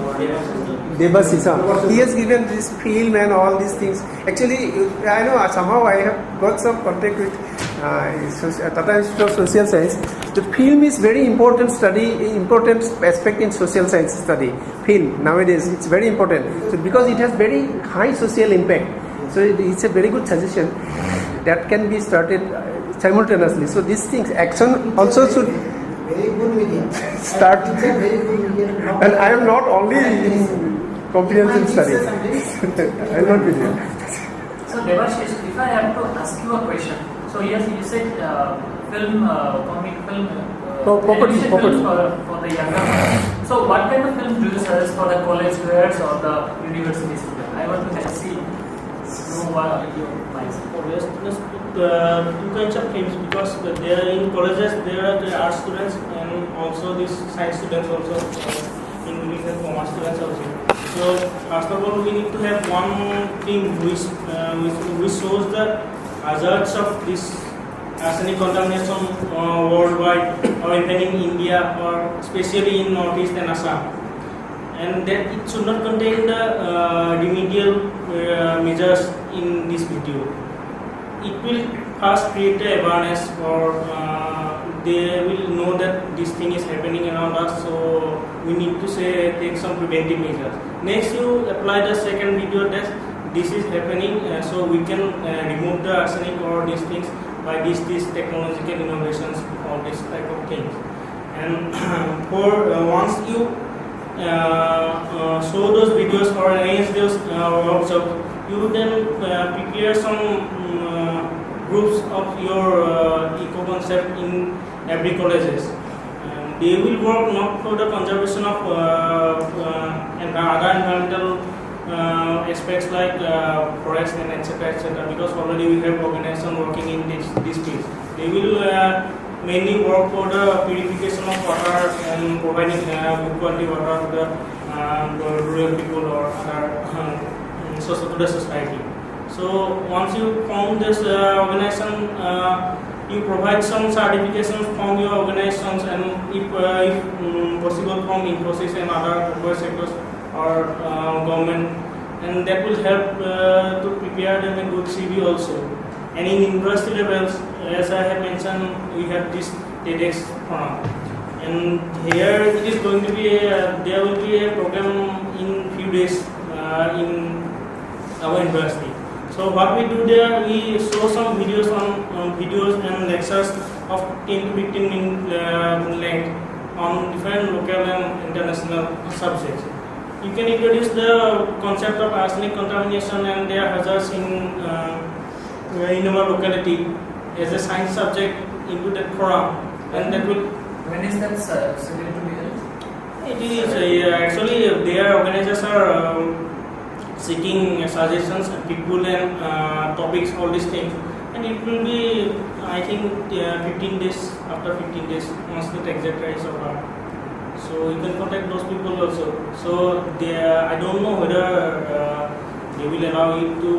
[SPEAKER 7] Devasisa. He has given this film and all these things. Actually, I know somehow I have got some contact with Tata Institute of Social Science. The film is very important important aspect in social science study. Film nowadays it's very important. So because it has very high social impact. So it's a very good suggestion that can be started simultaneously. So these things, action also should
[SPEAKER 5] very good medium.
[SPEAKER 7] start.
[SPEAKER 5] It's a very good medium.
[SPEAKER 7] And I am not only in comprehensive study. I will not be there.
[SPEAKER 6] So Devashish, if I have to ask you a question, so yes, you said film, comic film,
[SPEAKER 7] Property.
[SPEAKER 6] film for the younger. So what kind of film do you suggest for the college grads or the university students? I want to see know what your minds.
[SPEAKER 8] Let's put two kinds of films, because they are in colleges, there are the art students and also these science students also, including the commerce students also. So first of all, we need to have one thing which shows the hazards of this arsenic contamination worldwide, or even in India, or especially in Northeast and Assam. And that it should not contain the remedial measures in this video. It will first create the awareness, or they will know that this thing is happening around us, so we need to take some preventive measures. Next, you apply the second video that this is happening, so we can remove the arsenic or these things by these technological innovations, or this type of things. And for once you show those videos or arrange those workshops, you then prepare some groups of your eco-concept in every colleges. They will work not for the conservation of and other environmental aspects like forests and etc., because already we have organizations working in this field. They will mainly work for the purification of water and providing good quality water to the rural people or other to the society. So once you form this organization, you provide some certifications from your organizations, and if possible from Infosys and other corporate sectors or government, and that will help to prepare them a good CV also. And in university levels, as I have mentioned, we have this TEDx forum, and here it is going to be there will be a program in few days in our university. So what we do there, we show some videos videos and lectures of 10 to 15 minutes length on different local and international subjects. You can introduce the concept of arsenic contamination and their hazards in our locality as a science subject into that forum, and that will.
[SPEAKER 6] When is that scheduled to be held?
[SPEAKER 8] It is actually their organizers are seeking suggestions, people and topics, all these things, and it will be, I think, 15 days. After 15 days, once the exact is over. So you can contact those people also. So I don't know whether they will allow you to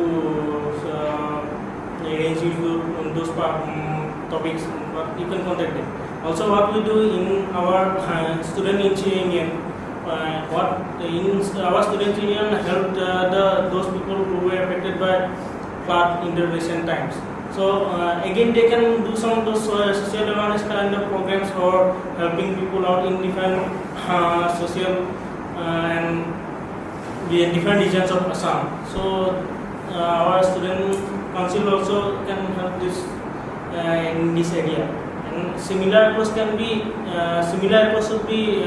[SPEAKER 8] arrange you on those topics, but you can contact them. Also, what we do in our student union, in our student union helped those people who were affected by flood in the recent times. So again, they can do some of those social awareness kind of programs, or helping people out in different social and different regions of Assam. So our student council also can help this in this area. And similar approach should be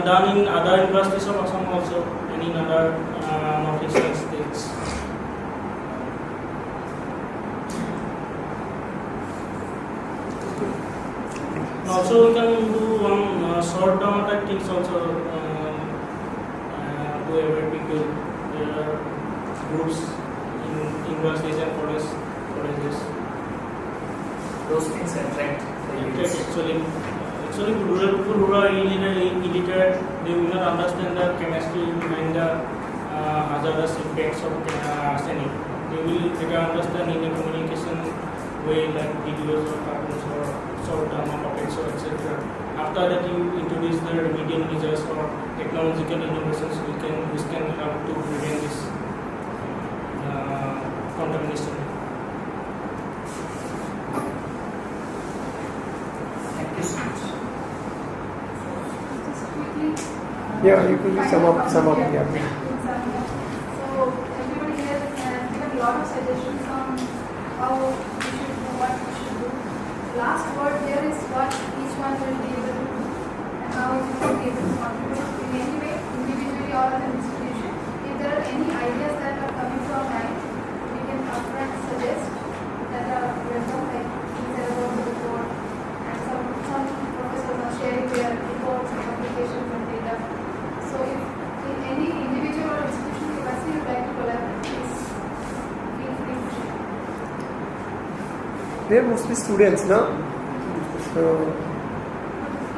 [SPEAKER 8] done in other universities of Assam also, and in other northeastern states. Also, we can do one short term attack things also to every people. There are groups in universities and colleges.
[SPEAKER 6] Those things attract the youth.
[SPEAKER 8] Actually, rural people who are illiterate, they will not understand the chemistry behind the hazardous impacts of arsenic. They will understand in the communication way like videos or cartoons or short drama puppets or etc. After that, you introduce the remedial measures or technological innovations which can help to prevent this contamination.
[SPEAKER 6] Thank you so much.
[SPEAKER 2] Just quickly.
[SPEAKER 7] Yeah, you could sum up.
[SPEAKER 2] So
[SPEAKER 7] Yeah.
[SPEAKER 2] everybody here has given a lot of suggestions on how we should do, what we should do. Last word here is what each one will be able to do and how each one will be able to contribute in any way, individually or as an institution. If there are any ideas that are coming to our mind, we can upfront suggest that are wisdom, like he said about the report, and some professors are sharing their reports and applications and data. So if in any individual or institutional capacity you would like to collaborate, please feel free to share.
[SPEAKER 7] They are mostly students, no? So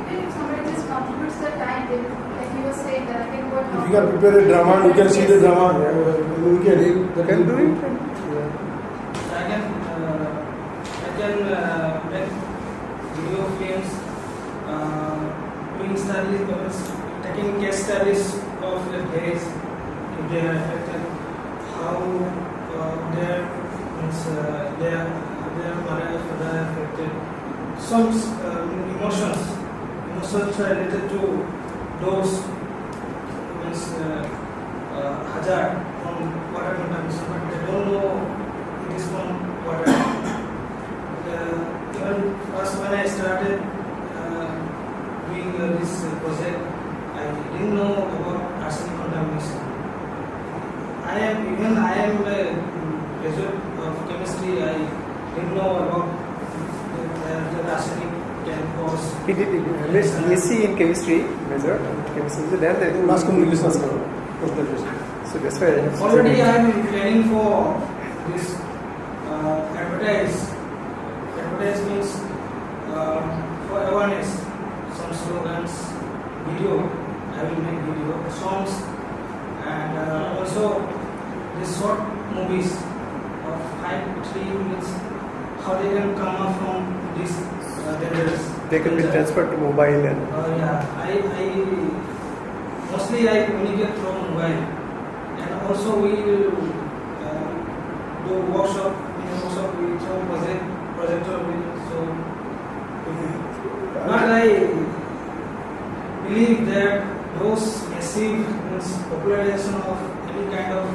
[SPEAKER 2] Even if somebody just contributes their time, they will, like you were saying, that I can go
[SPEAKER 3] If you can prepare a drama, you can see the drama. We can
[SPEAKER 7] can do it.
[SPEAKER 8] I can make video films, doing studies, taking case studies of the days, if they are affected, how their mother are affected. Some emotions related to those means hazard from water contamination, but they don't know it is from water. Even first when I started doing this project, I didn't know about arsenic contamination. I am a graduate of chemistry. I didn't know about the arsenic can cause.
[SPEAKER 7] He did BSc in chemistry, major chemistry. So then I think
[SPEAKER 3] mass communication.
[SPEAKER 7] So that's why
[SPEAKER 8] Already I am planning for this advertise. Advertise means for awareness, some slogans, video. I will make video, songs, and also these short movies of 3 minutes. How they can come up from this dangerous.
[SPEAKER 7] they can be transferred to mobile and.
[SPEAKER 8] Yeah, I mostly I communicate through mobile, and also we will do workshop. In workshop we throw projector. So, but I believe that those massive popularization of any kind of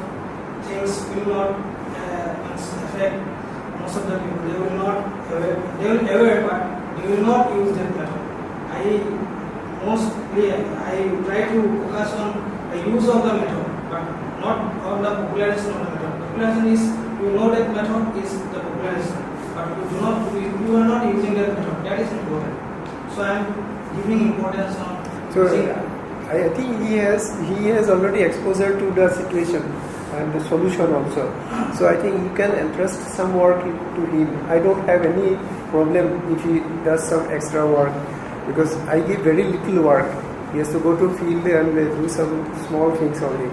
[SPEAKER 8] things will not affect most of the people. They will not aware. They will aware, but they will not use that method. I try to focus on the use of the method, but not on the popularization of the method. Popularization is, you know that method is the popularization, but you are not using that method. That is important. So I am giving importance on.
[SPEAKER 7] So I think he has already exposure to the situation and the solution also. So I think you can entrust some work to him. I don't have any problem if he does some extra work, because I give very little work. He has to go to field and do some small things only.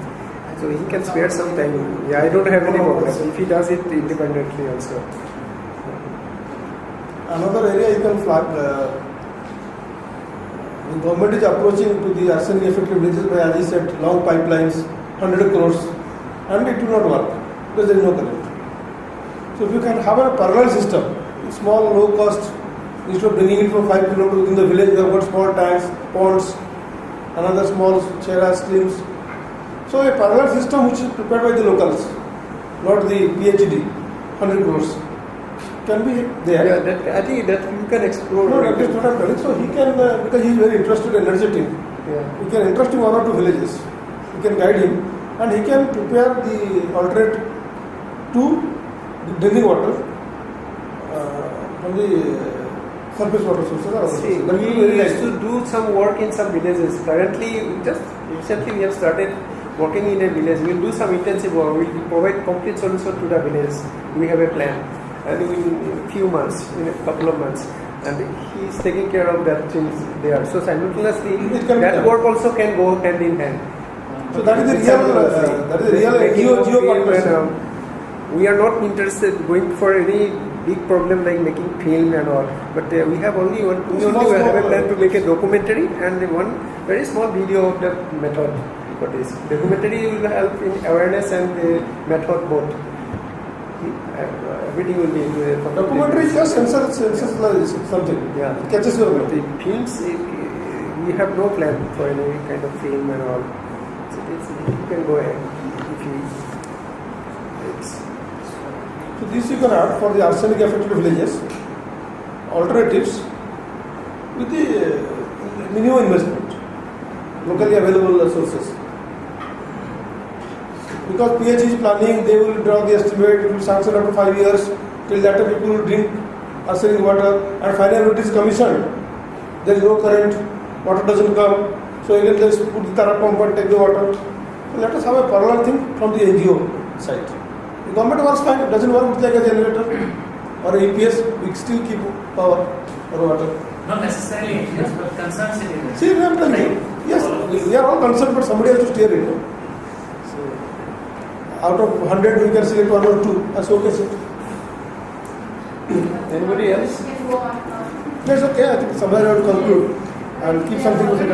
[SPEAKER 7] So he can spare some time. Yeah, I don't have any problem if he does it independently also.
[SPEAKER 3] Another area you can flag. The government is approaching to the arsenic affected villages by, as I said, long pipelines, 100 crores, and it will not work because there is no current. So if you can have a parallel system, small, low cost, instead of bringing it from 5 kilometers within the village, we have got small tanks, ponds, another small chera streams. So a parallel system which is prepared by the locals, not the PhD, 100 crores, can be there.
[SPEAKER 7] Yeah, that, I think that you can explore.
[SPEAKER 3] No, that is what I'm telling. So he can, because he is very interested and energetic, we can interest him 1 or 2 villages. We can guide him, and he can prepare the alternate to drinking water from the surface water sources.
[SPEAKER 7] See, we used to do some work in some villages. Currently, just recently we have started working in a village. We will do some intensive work. We will provide complete solution to the village. We have a plan, and in a few months, in a couple of months, and he is taking care of that things there. So simultaneously, that work also can go hand in hand.
[SPEAKER 3] So that is the real NGO partnership.
[SPEAKER 7] We are not interested going for any big problem like making film and all. But we have only one. We only
[SPEAKER 3] Small,
[SPEAKER 7] have a
[SPEAKER 3] small.
[SPEAKER 7] plan to make a documentary and one very small video of the method for this. Documentary will help in awareness and the method both. Everything will be into a
[SPEAKER 3] Documentary is just sensationalized something.
[SPEAKER 7] Yeah.
[SPEAKER 3] It catches your
[SPEAKER 7] But the
[SPEAKER 3] mind.
[SPEAKER 7] films, we have no plan for any kind of film and all. So you can go ahead if you.
[SPEAKER 3] So this you can add for the arsenic affected villages, alternatives with the minimum investment, locally available sources. Because PH is planning, they will draw the estimate, it will sanction after 5 years, till that time people will drink arsenic water, and finally it is commissioned, there is no current, water doesn't come, so again they put the tara pump and take the water. So let us have a parallel thing from the NGO side. The government works fine, it doesn't work with like a generator or a EPS, we still keep power or water.
[SPEAKER 6] Not necessarily yes, but concern citizens.
[SPEAKER 3] See, we are telling you, yes, we are all concerned, but somebody has to steer it. No? Out of 100, we can select 1 or 2 as showcase it. Anybody else? Yes, okay, I think somewhere I will conclude and keep something to say.